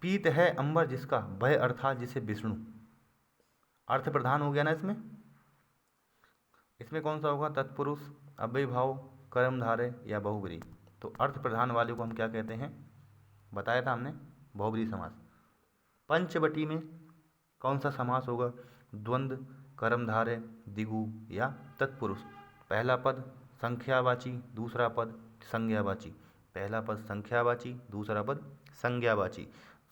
पीत है अंबर जिसका, वह अर्थात जिसे विष्णु, अर्थ प्रधान हो गया ना इसमें। इसमें कौन सा होगा, तत्पुरुष, अव्ययीभाव, कर्मधारय या बहुब्रीहि। तो अर्थ प्रधान वाले को हम क्या कहते हैं, बताया था हमने, बहुब्रीहि समास। पंचवटी में कौन सा समास होगा, द्वंद्व, कर्मधारय, द्विगु या तत्पुरुष। पहला पद संख्यावाची, दूसरा पद संज्ञावाची। पहला पद संख्यावाची, दूसरा पद संज्ञावाची।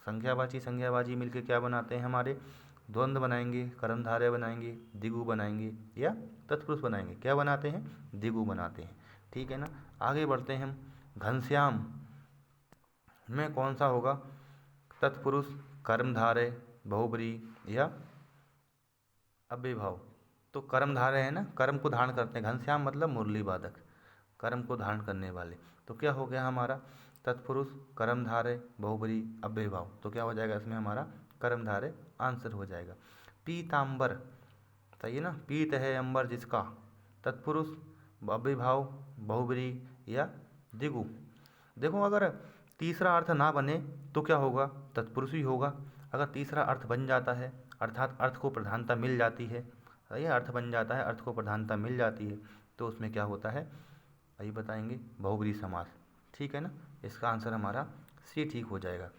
संख्यावाची संज्ञावाची मिलकर क्या बनाते हैं हमारे, द्वंद्व बनाएंगे, कर्मधारय बनाएंगे, द्विगु बनाएंगे या तत्पुरुष बनाएंगे। क्या बनाते हैं, द्विगु बनाते हैं। ठीक है ना। आगे बढ़ते हैं हम। घनश्याम में कौन सा होगा, तत्पुरुष, कर्मधारय, बहुब्रीहि या अव्ययीभाव। तो कर्मधारय है ना, कर्म को धारण करते हैं, घनश्याम मतलब मुरली वादक, कर्म को धारण करने वाले। तो क्या हो गया हमारा, तत्पुरुष, कर्मधारय, बहुब्रीहि, अव्ययीभाव। तो क्या हो जाएगा इसमें हमारा कर्मधारय आंसर हो जाएगा। पीतांबर, सही है ना, पीत है अंबर जिसका, तत्पुरुष, अव्ययीभाव, बहुब्रीहि या द्विगु। देखो अगर तीसरा अर्थ ना बने तो क्या होगा, तत्पुरुष ही होगा। अगर तीसरा अर्थ बन जाता है, अर्थात अर्थ को प्रधानता मिल जाती है, सही है, अर्थ बन जाता है, अर्थ को प्रधानता मिल जाती है, तो उसमें क्या होता है, अभी बताएंगे, बहुब्रीहि समास। ठीक है ना। इसका आंसर हमारा सी ठीक हो जाएगा।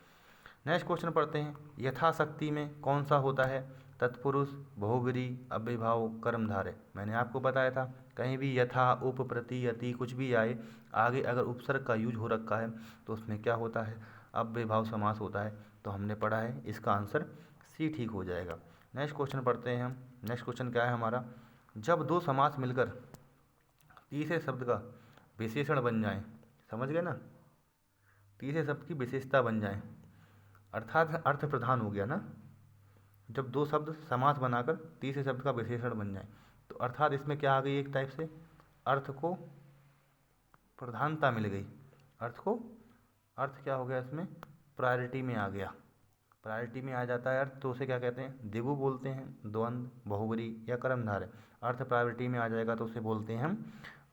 नेक्स्ट क्वेश्चन पढ़ते हैं। यथाशक्ति में कौन सा होता है, तत्पुरुष, बहुब्रीहि, अव्ययीभाव, कर्मधारय। मैंने आपको बताया था कहीं भी यथा, उप, प्रति, अति कुछ भी आए, आगे अगर उपसर्ग का यूज हो रखा है तो उसमें क्या होता है, अव्ययीभाव समास होता है। तो हमने पढ़ा है, इसका आंसर सी ठीक हो जाएगा। नेक्स्ट क्वेश्चन पढ़ते हैं हम। नेक्स्ट क्वेश्चन क्या है हमारा, जब दो समास मिलकर तीसरे शब्द का विशेषण बन जाए, समझ गए ना, तीसरे शब्द की विशेषता बन जाए, अर्थात अर्थ प्रधान हो गया ना। जब दो शब्द समास बनाकर तीसरे शब्द का विशेषण बन जाए, तो अर्थात इसमें क्या आ गई, एक टाइप से अर्थ को प्रधानता मिल गई, अर्थ को, अर्थ क्या हो गया इसमें, प्रायोरिटी में आ गया। प्रायोरिटी में आ जाता है अर्थ तो उसे क्या कहते हैं, द्विगु बोलते हैं, द्वंद्व, बहुब्रीहि या कर्मधारय। अर्थ प्रायोरिटी में आ जाएगा तो उसे बोलते हैं हम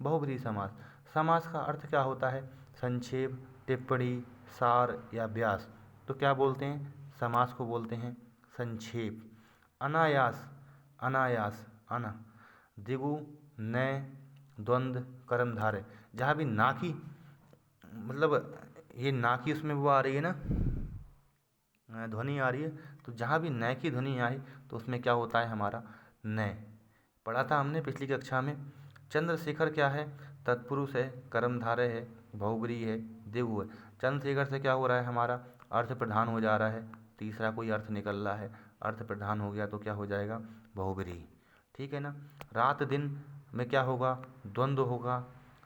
बहुब्रीहि समास। समास का अर्थ क्या होता है, संक्षेप, टिप्पणी, सार या व्यास। तो क्या बोलते हैं, समास को बोलते हैं संक्षेप। अनायास, अनायास, अना, द्विगु, नय, द्वंद्व, कर्मधारय। जहाँ भी ना की, मतलब ये ना की उसमें वो आ रही है ना, ध्वनि आ रही है, तो जहाँ भी नय की ध्वनि आए तो उसमें क्या होता है हमारा, नय। पढ़ा था हमने पिछली कक्षा में। चंद्रशेखर क्या है, तत्पुरुष है, कर्मधारय है, बहुब्रीहि है, द्विगु है। चंद्रशेखर से क्या हो रहा है हमारा, अर्थ प्रधान हो जा रहा है, तीसरा कोई अर्थ निकल रहा है, अर्थ प्रधान हो गया तो क्या हो जाएगा, बहुब्रीहि। ठीक है ना। रात दिन में क्या होगा, द्वंद्व होगा,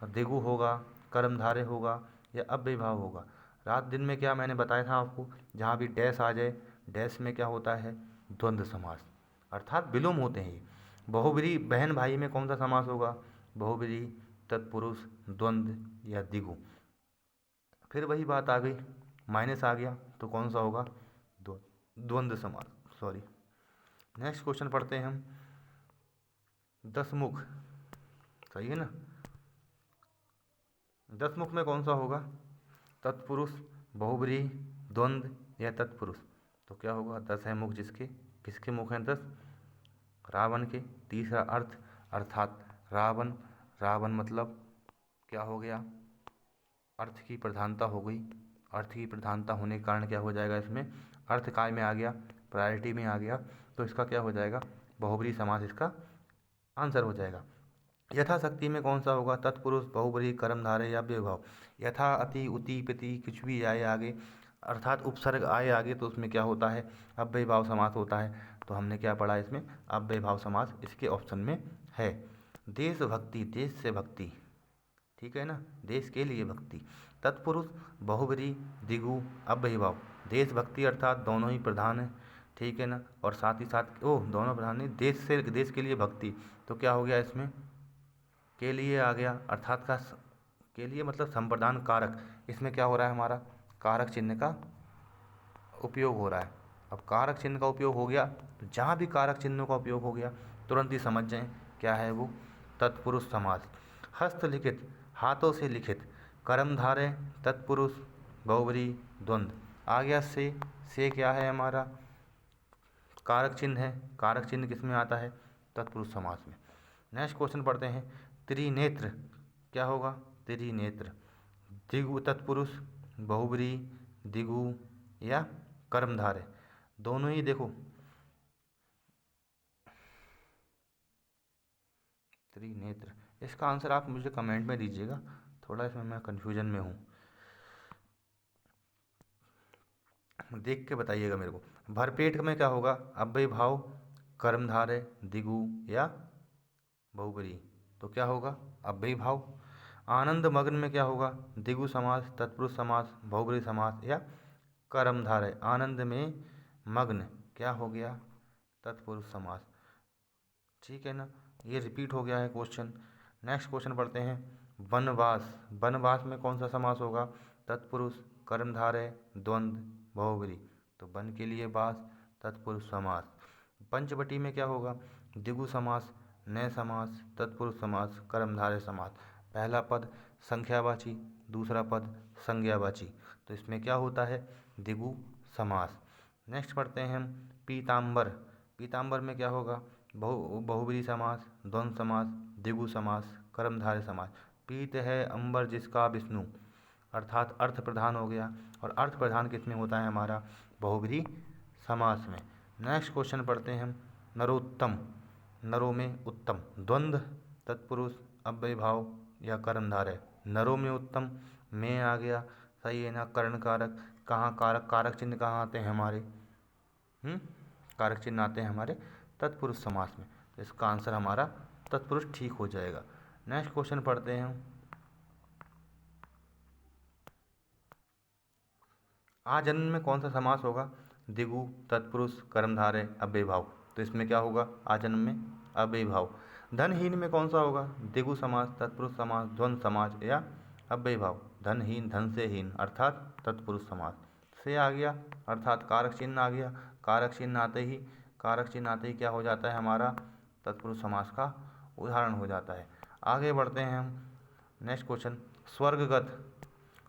द्विगु होगा, कर्मधारय होगा या अव्ययीभाव होगा। रात दिन में क्या मैंने बताया था आपको, जहाँ भी डैश आ जाए, डैश में क्या होता है, द्वंद्व समास, अर्थात विलोम होते हैं ये। बहुब्रीहि, बहन भाई में कौन सा समास होगा, बहुब्रीहि, तत्पुरुष, द्वंद्व या द्विगु। फिर वही बात आ गई, माइनस आ गया तो कौन सा होगा, द्वंद्व समास, सॉरी। नेक्स्ट क्वेश्चन पढ़ते हैं हम। दसमुख, सही है ना, दसमुख में कौन सा होगा, तत्पुरुष, बहुब्रीहि, द्वंद्व या तत्पुरुष। तो क्या होगा, 10 है मुख जिसके, किसके मुख हैं 10, रावण के। तीसरा अर्थ, अर्थात रावण, रावण मतलब क्या हो गया, अर्थ की प्रधानता हो गई। अर्थ की प्रधानता होने के कारण क्या हो जाएगा, इसमें अर्थ काय में आ गया, प्रायोरिटी में आ गया, तो इसका क्या हो जाएगा, बहुब्रीहि समास इसका आंसर हो जाएगा। यथाशक्ति में कौन सा होगा, तत्पुरुष, बहुब्रीहि, कर्मधारय या अव्ययीभाव। यथा, अति, उति, पिति कुछ भी आए आगे, अर्थात उपसर्ग आए आगे तो उसमें क्या होता है, अव्ययी भाव समास होता है। तो हमने क्या पढ़ा इसमें, अव्ययी भाव समास इसके ऑप्शन में है। देशभक्ति, देश से भक्ति, ठीक है ना, देश के लिए भक्ति। तत्पुरुष बहुब्रीहि द्विगु अव्ययी भाव। देशभक्ति अर्थात दोनों ही प्रधान है, ठीक है ना, और साथ ही साथ दोनों प्रधान नहीं, देश के लिए भक्ति, तो क्या हो गया इसमें, के लिए आ गया, अर्थात के लिए मतलब संप्रदान कारक, इसमें क्या हो रहा है हमारा, कारक चिन्ह का उपयोग हो रहा है। अब कारक चिन्ह का उपयोग हो गया तो जहाँ भी कारक चिन्हों का उपयोग हो गया तुरंत ही समझ जाएं क्या है वो, तत्पुरुष समास। हस्तलिखित, हाथों से लिखित, कर्मधारय तत्पुरुष बहुब्रीहि द्वंद्व आ गया। से क्या है हमारा, कारक चिन्ह है, कारक चिन्ह किस में आता है, तत्पुरुष समास में। नेक्स्ट क्वेश्चन पढ़ते हैं, त्रिनेत्र क्या होगा, त्रिनेत्र द्विगु तत्पुरुष बहुब्रीहि द्विगु या कर्मधारय, दोनों ही देखो त्रिनेत्र। इसका आंसर आप मुझे कमेंट में दीजिएगा, थोड़ा इसमें मैं कन्फ्यूजन में हूँ, देख के बताइएगा मेरे को। भरपेट में क्या होगा, अव्ययी भाव कर्मधारय द्विगु या बहुब्रीहि, तो क्या होगा अव्ययी भाव। आनंद मग्न में क्या होगा, द्विगु समास तत्पुरुष समास बहुब्रीहि समास या कर्मधारय। आनंद में मग्न क्या हो गया, तत्पुरुष समास, ठीक है ना, ये रिपीट हो गया है क्वेश्चन। नेक्स्ट क्वेश्चन पढ़ते हैं, वनवास, वनवास में कौन सा समास होगा, तत्पुरुष कर्मधारय द्वंद्व बहुब्रीहि, तो वन के लिए वास तत्पुरुष समास। पंचवटी में क्या होगा, द्विगु समास नए समास तत्पुरुष समास कर्मधारय समास। पहला पद संख्यावाची, दूसरा पद संज्ञावाची, तो इसमें क्या होता है, द्विगु समास। नेक्स्ट पढ़ते हैं हम, पीताम्बर, पीताम्बर में क्या होगा, बहुब्रीहि समास द्वंद्व समास द्विगु समास कर्मधारय समास। पीत है अंबर जिसका विष्णु, अर्थात अर्थ प्रधान हो गया, और अर्थ प्रधान किस में होता है हमारा, बहुब्रीहि समास में। नेक्स्ट क्वेश्चन पढ़ते हैं हम, नरोत्तम, नरों में उत्तम, द्वंद्व तत्पुरुष अव्ययी भाव या कर्मधारय। नरों में उत्तम, में आ गया, सही है ना, कर्ण कारक, कहाँ कारक, कारक चिन्ह कहाँ आते हैं हमारे, कारक चिन्ह आते हैं हमारे तत्पुरुष समास में, तो इसका आंसर हमारा तत्पुरुष ठीक हो जाएगा। नेक्स्ट क्वेश्चन पढ़ते हैं हम, आजन्म में कौन सा समास होगा, द्विगु तत्पुरुष कर्मधारय अव्ययी भाव, तो इसमें क्या होगा, आजन्म में अव्ययी भाव। धनहीन में कौन सा होगा, द्विगु समास तत्पुरुष समास द्वंद्व समास या अव्ययी भाव। धनहीन, धन से हीन, अर्थात तत्पुरुष समास। से आ गया, अर्थात कारक चिन्ह आ गया, कारक चिन्ह आते ही, कारक चिन्ह आते ही क्या हो जाता है हमारा, तत्पुरुष समास का उदाहरण हो जाता है। आगे बढ़ते हैं हम, नेक्स्ट क्वेश्चन, स्वर्गगत,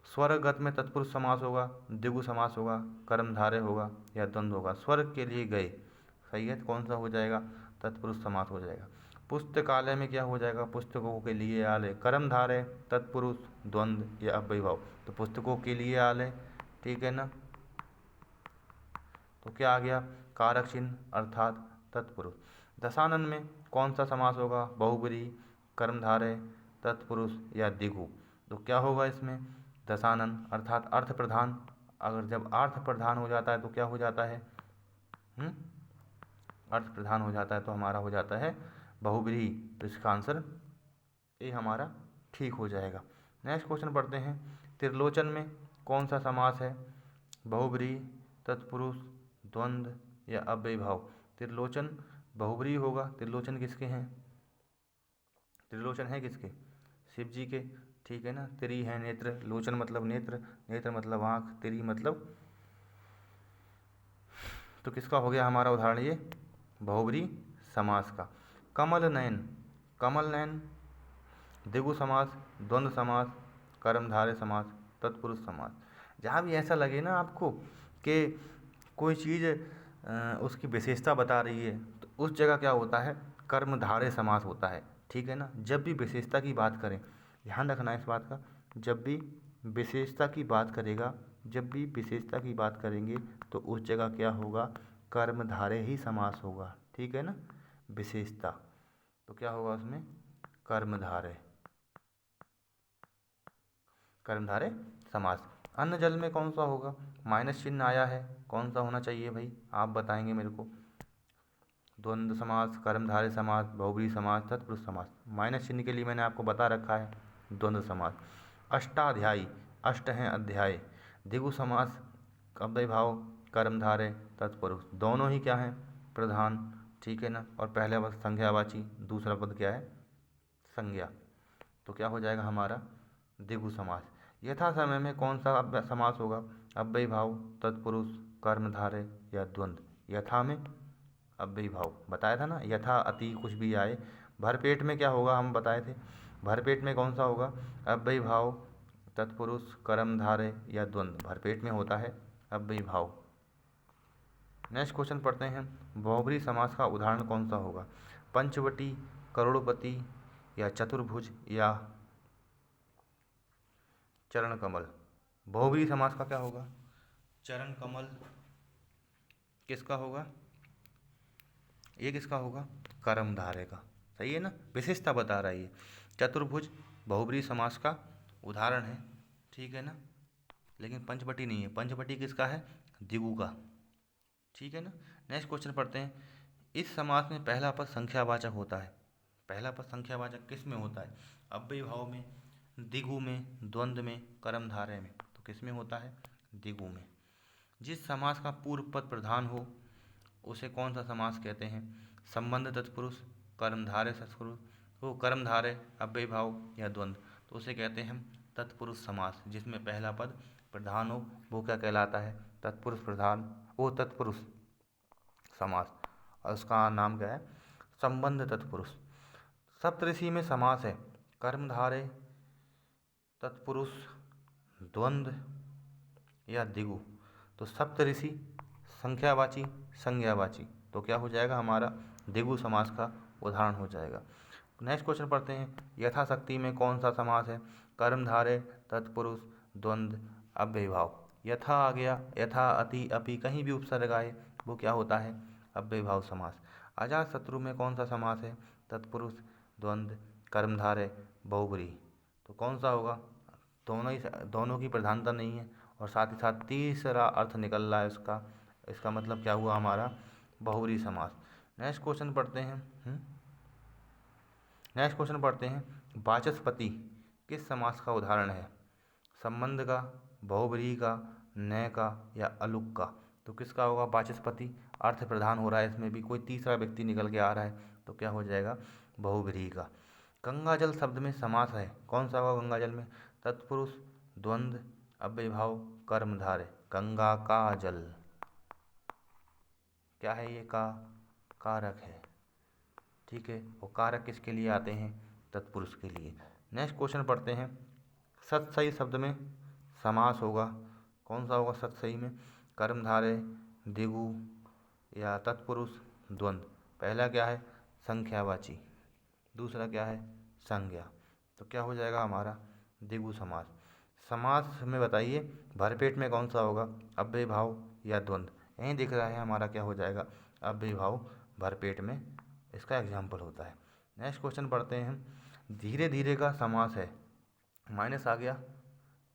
स्वर्गगत में तत्पुरुष समास होगा, द्विगु समास होगा, कर्मधारय होगा या द्वंद्व होगा। स्वर्ग के लिए गए, सही है, कौन सा हो जाएगा, तत्पुरुष समास हो जाएगा। पुस्तकालय में क्या हो जाएगा, पुस्तकों के लिए आलय, कर्मधारय तत्पुरुष द्वंद्व या अव्ययी भाव, तो पुस्तकों के लिए आलय, ठीक है ना, तो क्या आ गया, कारक चिन्ह अर्थात तत्पुरुष। दशानन में कौन सा समास होगा, बहुब्रीहि कर्मधारय तत्पुरुष या द्विगु, तो क्या होगा इसमें, दशानन अर्थात अर्थ प्रधान। अगर जब अर्थ प्रधान हो जाता है तो क्या हो जाता है, अर्थ प्रधान हो जाता है तो हमारा हो जाता है बहुब्रीहि, तो इसका आंसर ये हमारा ठीक हो जाएगा। नेक्स्ट क्वेश्चन पढ़ते हैं, त्रिलोचन में कौन सा समास है, बहुब्रीहि तत्पुरुष द्वंद्व या अव्ययी भाव। त्रिलोचन बहुब्रीहि होगा, त्रिलोचन किसके हैं, त्रिलोचन है किसके, शिव जी के, ठीक है ना। त्रि है नेत्र, लोचन मतलब नेत्र, नेत्र मतलब आँख, त्रि मतलब, तो किसका हो गया हमारा उदाहरण ये, बहुब्रीहि समास का। कमल नयन, कमल नयन द्विगु समास द्वंद्व समास कर्मधारय समास तत्पुरुष समास। जहाँ भी ऐसा लगे ना आपको कि कोई चीज़ उसकी विशेषता बता रही है, तो उस जगह क्या होता है, कर्मधारय समास होता है, ठीक है ना। जब भी विशेषता की बात करें, ध्यान रखना इस बात का, जब भी विशेषता की बात करेगा, जब भी विशेषता की बात करेंगे तो उस जगह क्या होगा, कर्मधारय ही समास होगा, ठीक है ना। विशेषता तो क्या होगा उसमें, कर्मधारय, कर्मधारय समास। अन्न जल में कौन सा होगा? माइनस चिन्ह आया है, कौन सा होना चाहिए भाई, आप बताएंगे मेरे को। द्वंद्व समास, कर्मधारय समास, बहुब्रीहि समास, तत्पुरुष समास। माइनस चिन्ह के लिए मैंने आपको बता रखा है द्वंद्व समास। अष्टाध्यायी, अष्ट हैं अध्याय। द्विगु समास, अव्ययी भाव, कर्मधारय, तत्पुरुष, दोनों ही क्या हैं? प्रधान, ठीक है ना। और पहला पद संज्ञावाची, दूसरा पद क्या है? संज्ञा। तो क्या हो जाएगा हमारा? द्विगु समास। यथा समय में कौन सा समास होगा? अव्ययी भाव, तत्पुरुष, कर्मधारय या द्वंद्व। यथा में अव्ययी भाव बताया था ना, यथा अति कुछ भी आए। भरपेट में क्या होगा, हम बताए थे। भरपेट में कौन सा होगा? अव्ययी भाव, तत्पुरुष, कर्मधारय या द्वंद्व। भरपेट में होता है अव्ययी भाव। नेक्स्ट क्वेश्चन पढ़ते हैं। बहुब्रीहि समास का उदाहरण कौन सा होगा? पंचवटी, करोड़पति या चतुर्भुज या चरण कमल। बहुब्रीहि समास का क्या होगा? चरण कमल। किसका होगा? ये किसका होगा? कर्मधारय का। सही है ना, विशेषता बता रहा है ये। चतुर्भुज बहुब्रीहि समास का उदाहरण है, ठीक है ना। लेकिन पंचवटी नहीं है। पंचवटी किसका है? द्विगु का, ठीक है ना। नेक्स्ट क्वेश्चन पढ़ते हैं। इस समास में पहला पद संख्यावाचक होता है। पहला पद संख्यावाचक किस में होता है? अव्ययी भाव में, द्विगु में, द्वंद्व में, कर्मधारय में। तो किस में होता है? द्विगु में। जिस समास का पूर्व पद प्रधान हो उसे कौन सा समास कहते हैं? संबंध तत्पुरुष, कर्मधारय तत्पुरुष, वो कर्मधारय, अव्ययी भाव या द्वंद्व। तो उसे कहते हैं हम तत्पुरुष समास। जिसमें पहला पद प्रधान हो वो क्या कहलाता है? तत्पुरुष प्रधान, वो तत्पुरुष समास। और उसका नाम क्या है? संबंध तत्पुरुष। सप्तऋषि में समास है कर्मधारय, तत्पुरुष, द्वंद्व या द्विगु। तो सप्तऋषि, संख्यावाची, संज्ञावाची। तो क्या हो जाएगा हमारा? द्विगु समास का उदाहरण हो जाएगा। नेक्स्ट क्वेश्चन पढ़ते हैं। यथाशक्ति में कौन सा समास है? कर्मधारय, तत्पुरुष, द्वंद्व, अव्ययी भाव। यथा आ गया, यथा, अति, अपि, कहीं भी उपसर्ग आए वो क्या होता है? अव्ययी भाव समास। अजातशत्रु में कौन सा समास है? तत्पुरुष, द्वंद्व, कर्मधारय, बहुब्रीहि। तो कौन सा होगा? दोनों की प्रधानता नहीं है, और साथ ही साथ तीसरा अर्थ निकल रहा है उसका। इसका मतलब क्या हुआ हमारा? बहुब्रीहि समास। नेक्स्ट क्वेश्चन पढ़ते हैं। नेक्स्ट क्वेश्चन पढ़ते हैं। वाचस्पति किस समास का उदाहरण है? संबंध का, बहुब्रीहि का, नय का या अलुक का। तो किसका होगा? वाचस्पति। अर्थ प्रधान हो रहा है, इसमें भी कोई तीसरा व्यक्ति निकल के आ रहा है, तो क्या हो जाएगा? बहुब्रीहि का। गंगाजल शब्द में समास है, कौन सा होगा गंगाजल में? तत्पुरुष, द्वंद्व, अव्ययी भाव, कर्मधारय। गंगा का जल क्या है? ये का कारक है, ठीक है। और कारक किसके लिए आते हैं? तत्पुरुष के लिए। नेक्स्ट क्वेश्चन पढ़ते हैं। सतसई शब्द में समास होगा, कौन सा होगा सतसई में? कर्मधारय, द्विगु या तत्पुरुष, द्वंद्व। पहला क्या है? संख्यावाची, दूसरा क्या है? संज्ञा। तो क्या हो जाएगा हमारा? द्विगु समास। समास में बताइए भरपेट में कौन सा होगा? अव्ययी भाव या द्वंद्व। यहीं दिख रहा है हमारा, क्या हो जाएगा? अव्ययी भाव भरपेट में इसका एग्जाम्पल होता है। नेक्स्ट क्वेश्चन पढ़ते हैं। धीरे धीरे का समास है, माइनस आ गया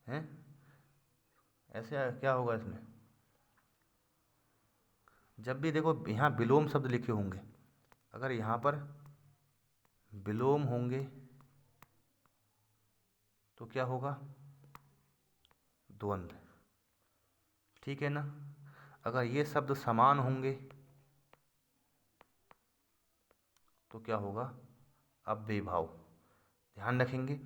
है, ऐसे क्या होगा इसमें? जब भी देखो यहाँ विलोम शब्द लिखे होंगे, अगर यहाँ पर विलोम होंगे तो क्या होगा? द्वंद्व, ठीक है ना। अगर ये शब्द समान होंगे तो क्या होगा? अव्ययी भाव। ध्यान रखेंगे,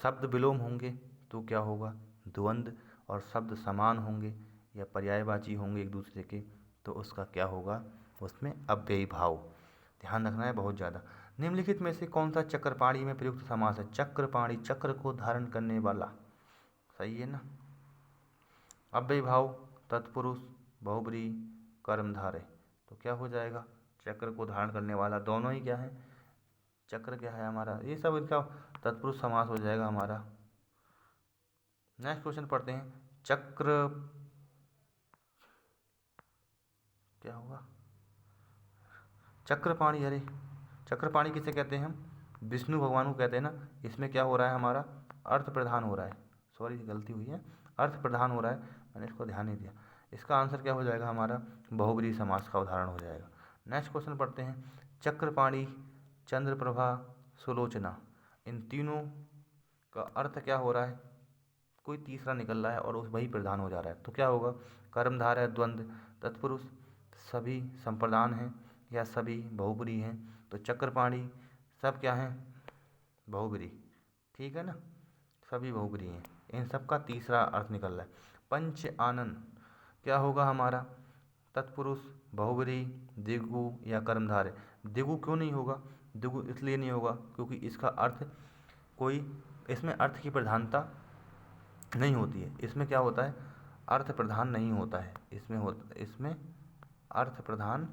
शब्द विलोम होंगे तो क्या होगा? द्वंद्व। और शब्द समान होंगे या पर्यायवाची होंगे एक दूसरे के तो उसका क्या होगा? उसमें अव्ययी भाव। ध्यान रखना है बहुत ज़्यादा। निम्नलिखित में से कौन सा चक्रपाणी में प्रयुक्त समास है? चक्रपाणी, चक्र को धारण करने वाला। सही है ना। अव्ययी भाव, तत्पुरुष, बहुब्रीहि, कर्मधारय। तो क्या हो जाएगा? चक्र को धारण करने वाला। दोनों ही क्या है? चक्र क्या है हमारा? ये सब इनका तत्पुरुष समास हो जाएगा हमारा। नेक्स्ट क्वेश्चन पढ़ते हैं। चक्र क्या होगा? चक्रपाणी। अरे चक्रपाणी किसे कहते हैं हम? विष्णु भगवान को कहते हैं ना। इसमें क्या हो रहा है हमारा? अर्थ प्रधान हो रहा है, सॉरी गलती हुई है, अर्थ प्रधान हो रहा है, मैंने इसको ध्यान नहीं दिया। इसका आंसर क्या हो जाएगा हमारा, बहुब्रीहि समास का उदाहरण हो जाएगा। नेक्स्ट क्वेश्चन पढ़ते हैं। चक्रपाणी, चंद्रप्रभा, सुलोचना, इन तीनों का अर्थ क्या हो रहा है, कोई तीसरा निकल रहा है और उस वही प्रधान हो जा रहा है, तो क्या होगा, कर्मधारय है, द्वंद्व, तत्पुरुष, सभी संप्रदान हैं या सभी बहुब्रीहि हैं। तो चक्रपाणी सब क्या हैं, बहुब्रीहि, ठीक है ना, सभी बहुब्रीहि हैं। इन सब का तीसरा अर्थ निकल रहा है। पंच आनन क्या होगा हमारा, तत्पुरुष, बहुब्रीहि, द्विगु या कर्मधारय। द्विगु क्यों नहीं होगा, द्विगु इसलिए नहीं होगा क्योंकि इसका अर्थ कोई, इसमें अर्थ की प्रधानता नहीं होती है। इसमें क्या होता है, अर्थ प्रधान नहीं होता है, इसमें अर्थ प्रधान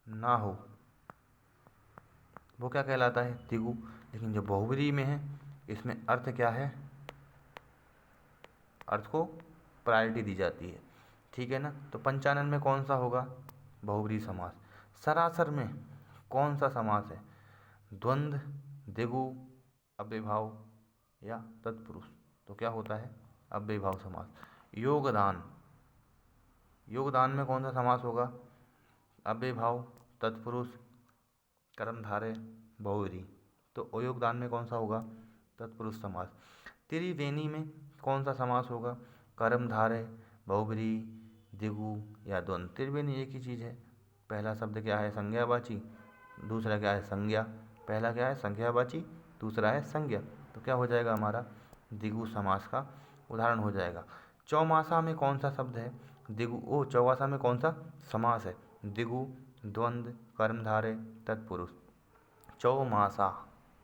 ना हो, वो क्या कहलाता है, द्विगु। लेकिन जो बहुब्रीहि में है, इसमें अर्थ क्या है, अर्थ को प्रायोरिटी दी जाती है, ठीक है ना। तो पंचानन में कौन सा होगा, बहुब्रीहि समास। सरासर में कौन सा समास है, द्वंद्व, द्विगु, अव्ययभाव या तत्पुरुष। तो क्या होता है, अव्ययभाव समास। योगदान, योगदान में कौन सा समास होगा, अव्ययभाव, तत्पुरुष, कर्मधारय, बहुब्रीहि। तो योगदान में कौन सा होगा, तत्पुरुष समास। त्रिवेणी में कौन सा समास होगा, कर्मधारय, बहुब्रीहि, द्विगु या द्वंद्व। त्रिवेणी एक ही चीज़ है, पहला शब्द क्या है, संज्ञावाची, दूसरा क्या है, संज्ञा। पहला क्या है, संज्ञावाची, दूसरा है संज्ञा। तो क्या हो जाएगा हमारा, द्विगु समास का उदाहरण हो जाएगा। चौमासा में कौन सा शब्द है, द्विगु, चौमासा में कौन सा समास है, द्विगु, द्वंद्व, कर्मधारय, तत्पुरुष। चौमासा,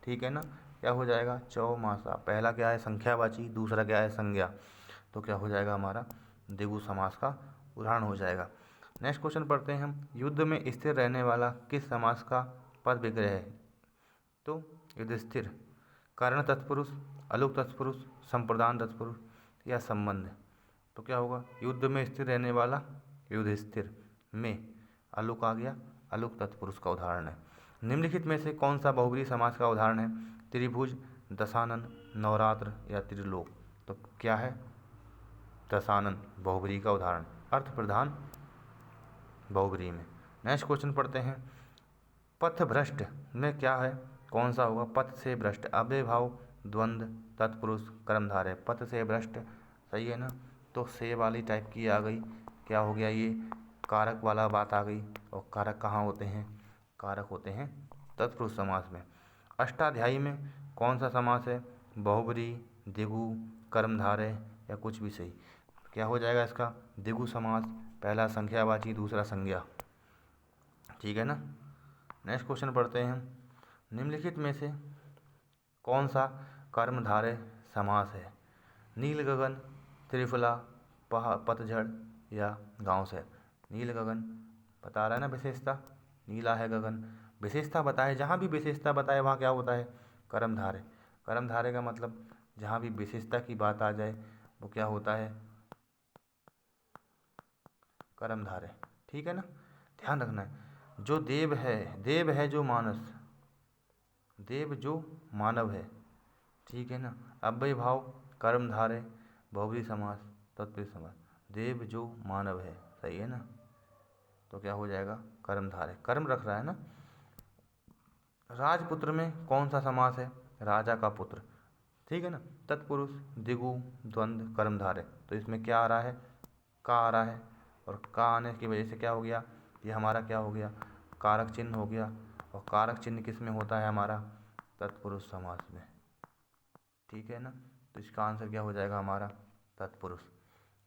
ठीक है ना, क्या हो जाएगा, चौमासा। पहला क्या है, संख्यावाची, दूसरा क्या है, संज्ञा। तो क्या हो जाएगा हमारा, द्विगु समास का उदाहरण हो जाएगा। नेक्स्ट क्वेश्चन पढ़ते हैं हम। युद्ध में स्थिर रहने वाला किस समास का पद विग्रह है। तो युधिष्ठिर, कारण तत्पुरुष, अलुक तत्पुरुष, संप्रदान तत्पुरुष या संबंध। तो क्या होगा, युद्ध में स्थिर रहने वाला युधिष्ठिर, में अलुक आ गया, अलुक तत्पुरुष का उदाहरण है। निम्नलिखित में से कौन सा बहुब्रीहि समास का उदाहरण है, त्रिभुज, दशानन, नवरात्र या त्रिलोक। तो क्या है, दशानन बहुब्रीहि का उदाहरण, अर्थ प्रधान बहुब्रीहि में। नेक्स्ट क्वेश्चन पढ़ते हैं। पथभ्रष्ट में क्या है, कौन सा होगा, पथ से भ्रष्ट, अव्ययभाव, द्वंद्व, तत्पुरुष, कर्मधारय। पथ से भ्रष्ट, सही है ना। तो से वाली टाइप की आ गई, क्या हो गया, ये कारक वाला बात आ गई। और कारक कहाँ होते हैं, कारक होते हैं तत्पुरुष समास में। अष्टाध्यायी में कौन सा समास है, बहुब्रीहि, द्विगु, कर्मधारय या कुछ भी सही। क्या हो जाएगा इसका, द्विगु समास, पहला संख्यावाची, दूसरा संज्ञा, ठीक है ना। नेक्स्ट क्वेश्चन पढ़ते हैं हम। निम्नलिखित में से कौन सा कर्मधारय समास है, नील गगन, त्रिफला, पतझड़ या गांव से। नील गगन बता रहा है ना विशेषता, नीला है गगन, विशेषता बताए, जहाँ भी विशेषता बताए वहाँ क्या होता है, कर्मधारय। कर्मधारय का मतलब जहाँ भी विशेषता की बात आ जाए वो क्या होता है, कर्मधारय, ठीक है ना। ध्यान रखना है, जो देव है, देव है जो मानस, देव जो मानव है, ठीक है ना। अव्ययभाव, कर्मधारय, बहुब्रीहि समास, तत्पुरुष समास। देव जो मानव है, सही है ना। तो क्या हो जाएगा, कर्मधारय, कर्म रख रहा है ना। राजपुत्र में कौन सा समास है, राजा का पुत्र, ठीक है ना। तत्पुरुष, द्विगु, द्वंद्व, कर्मधारय। तो इसमें क्या आ रहा है, का आ रहा है, और का आने की वजह से क्या हो गया, ये हमारा क्या हो गया, कारक चिन्ह हो गया। और कारक चिन्ह किस में होता है हमारा, तत्पुरुष समास में, ठीक है ना। तो इसका आंसर क्या हो जाएगा हमारा, तत्पुरुष।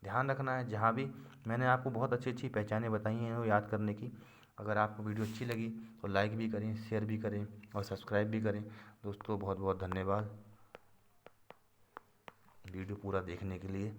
ध्यान रखना है, जहाँ भी मैंने आपको बहुत अच्छी अच्छी पहचानें बताई हैं वो याद करने की। अगर आपको वीडियो अच्छी लगी तो लाइक भी करें, शेयर भी करें और सब्सक्राइब भी करें। दोस्तों बहुत बहुत धन्यवाद वीडियो पूरा देखने के लिए।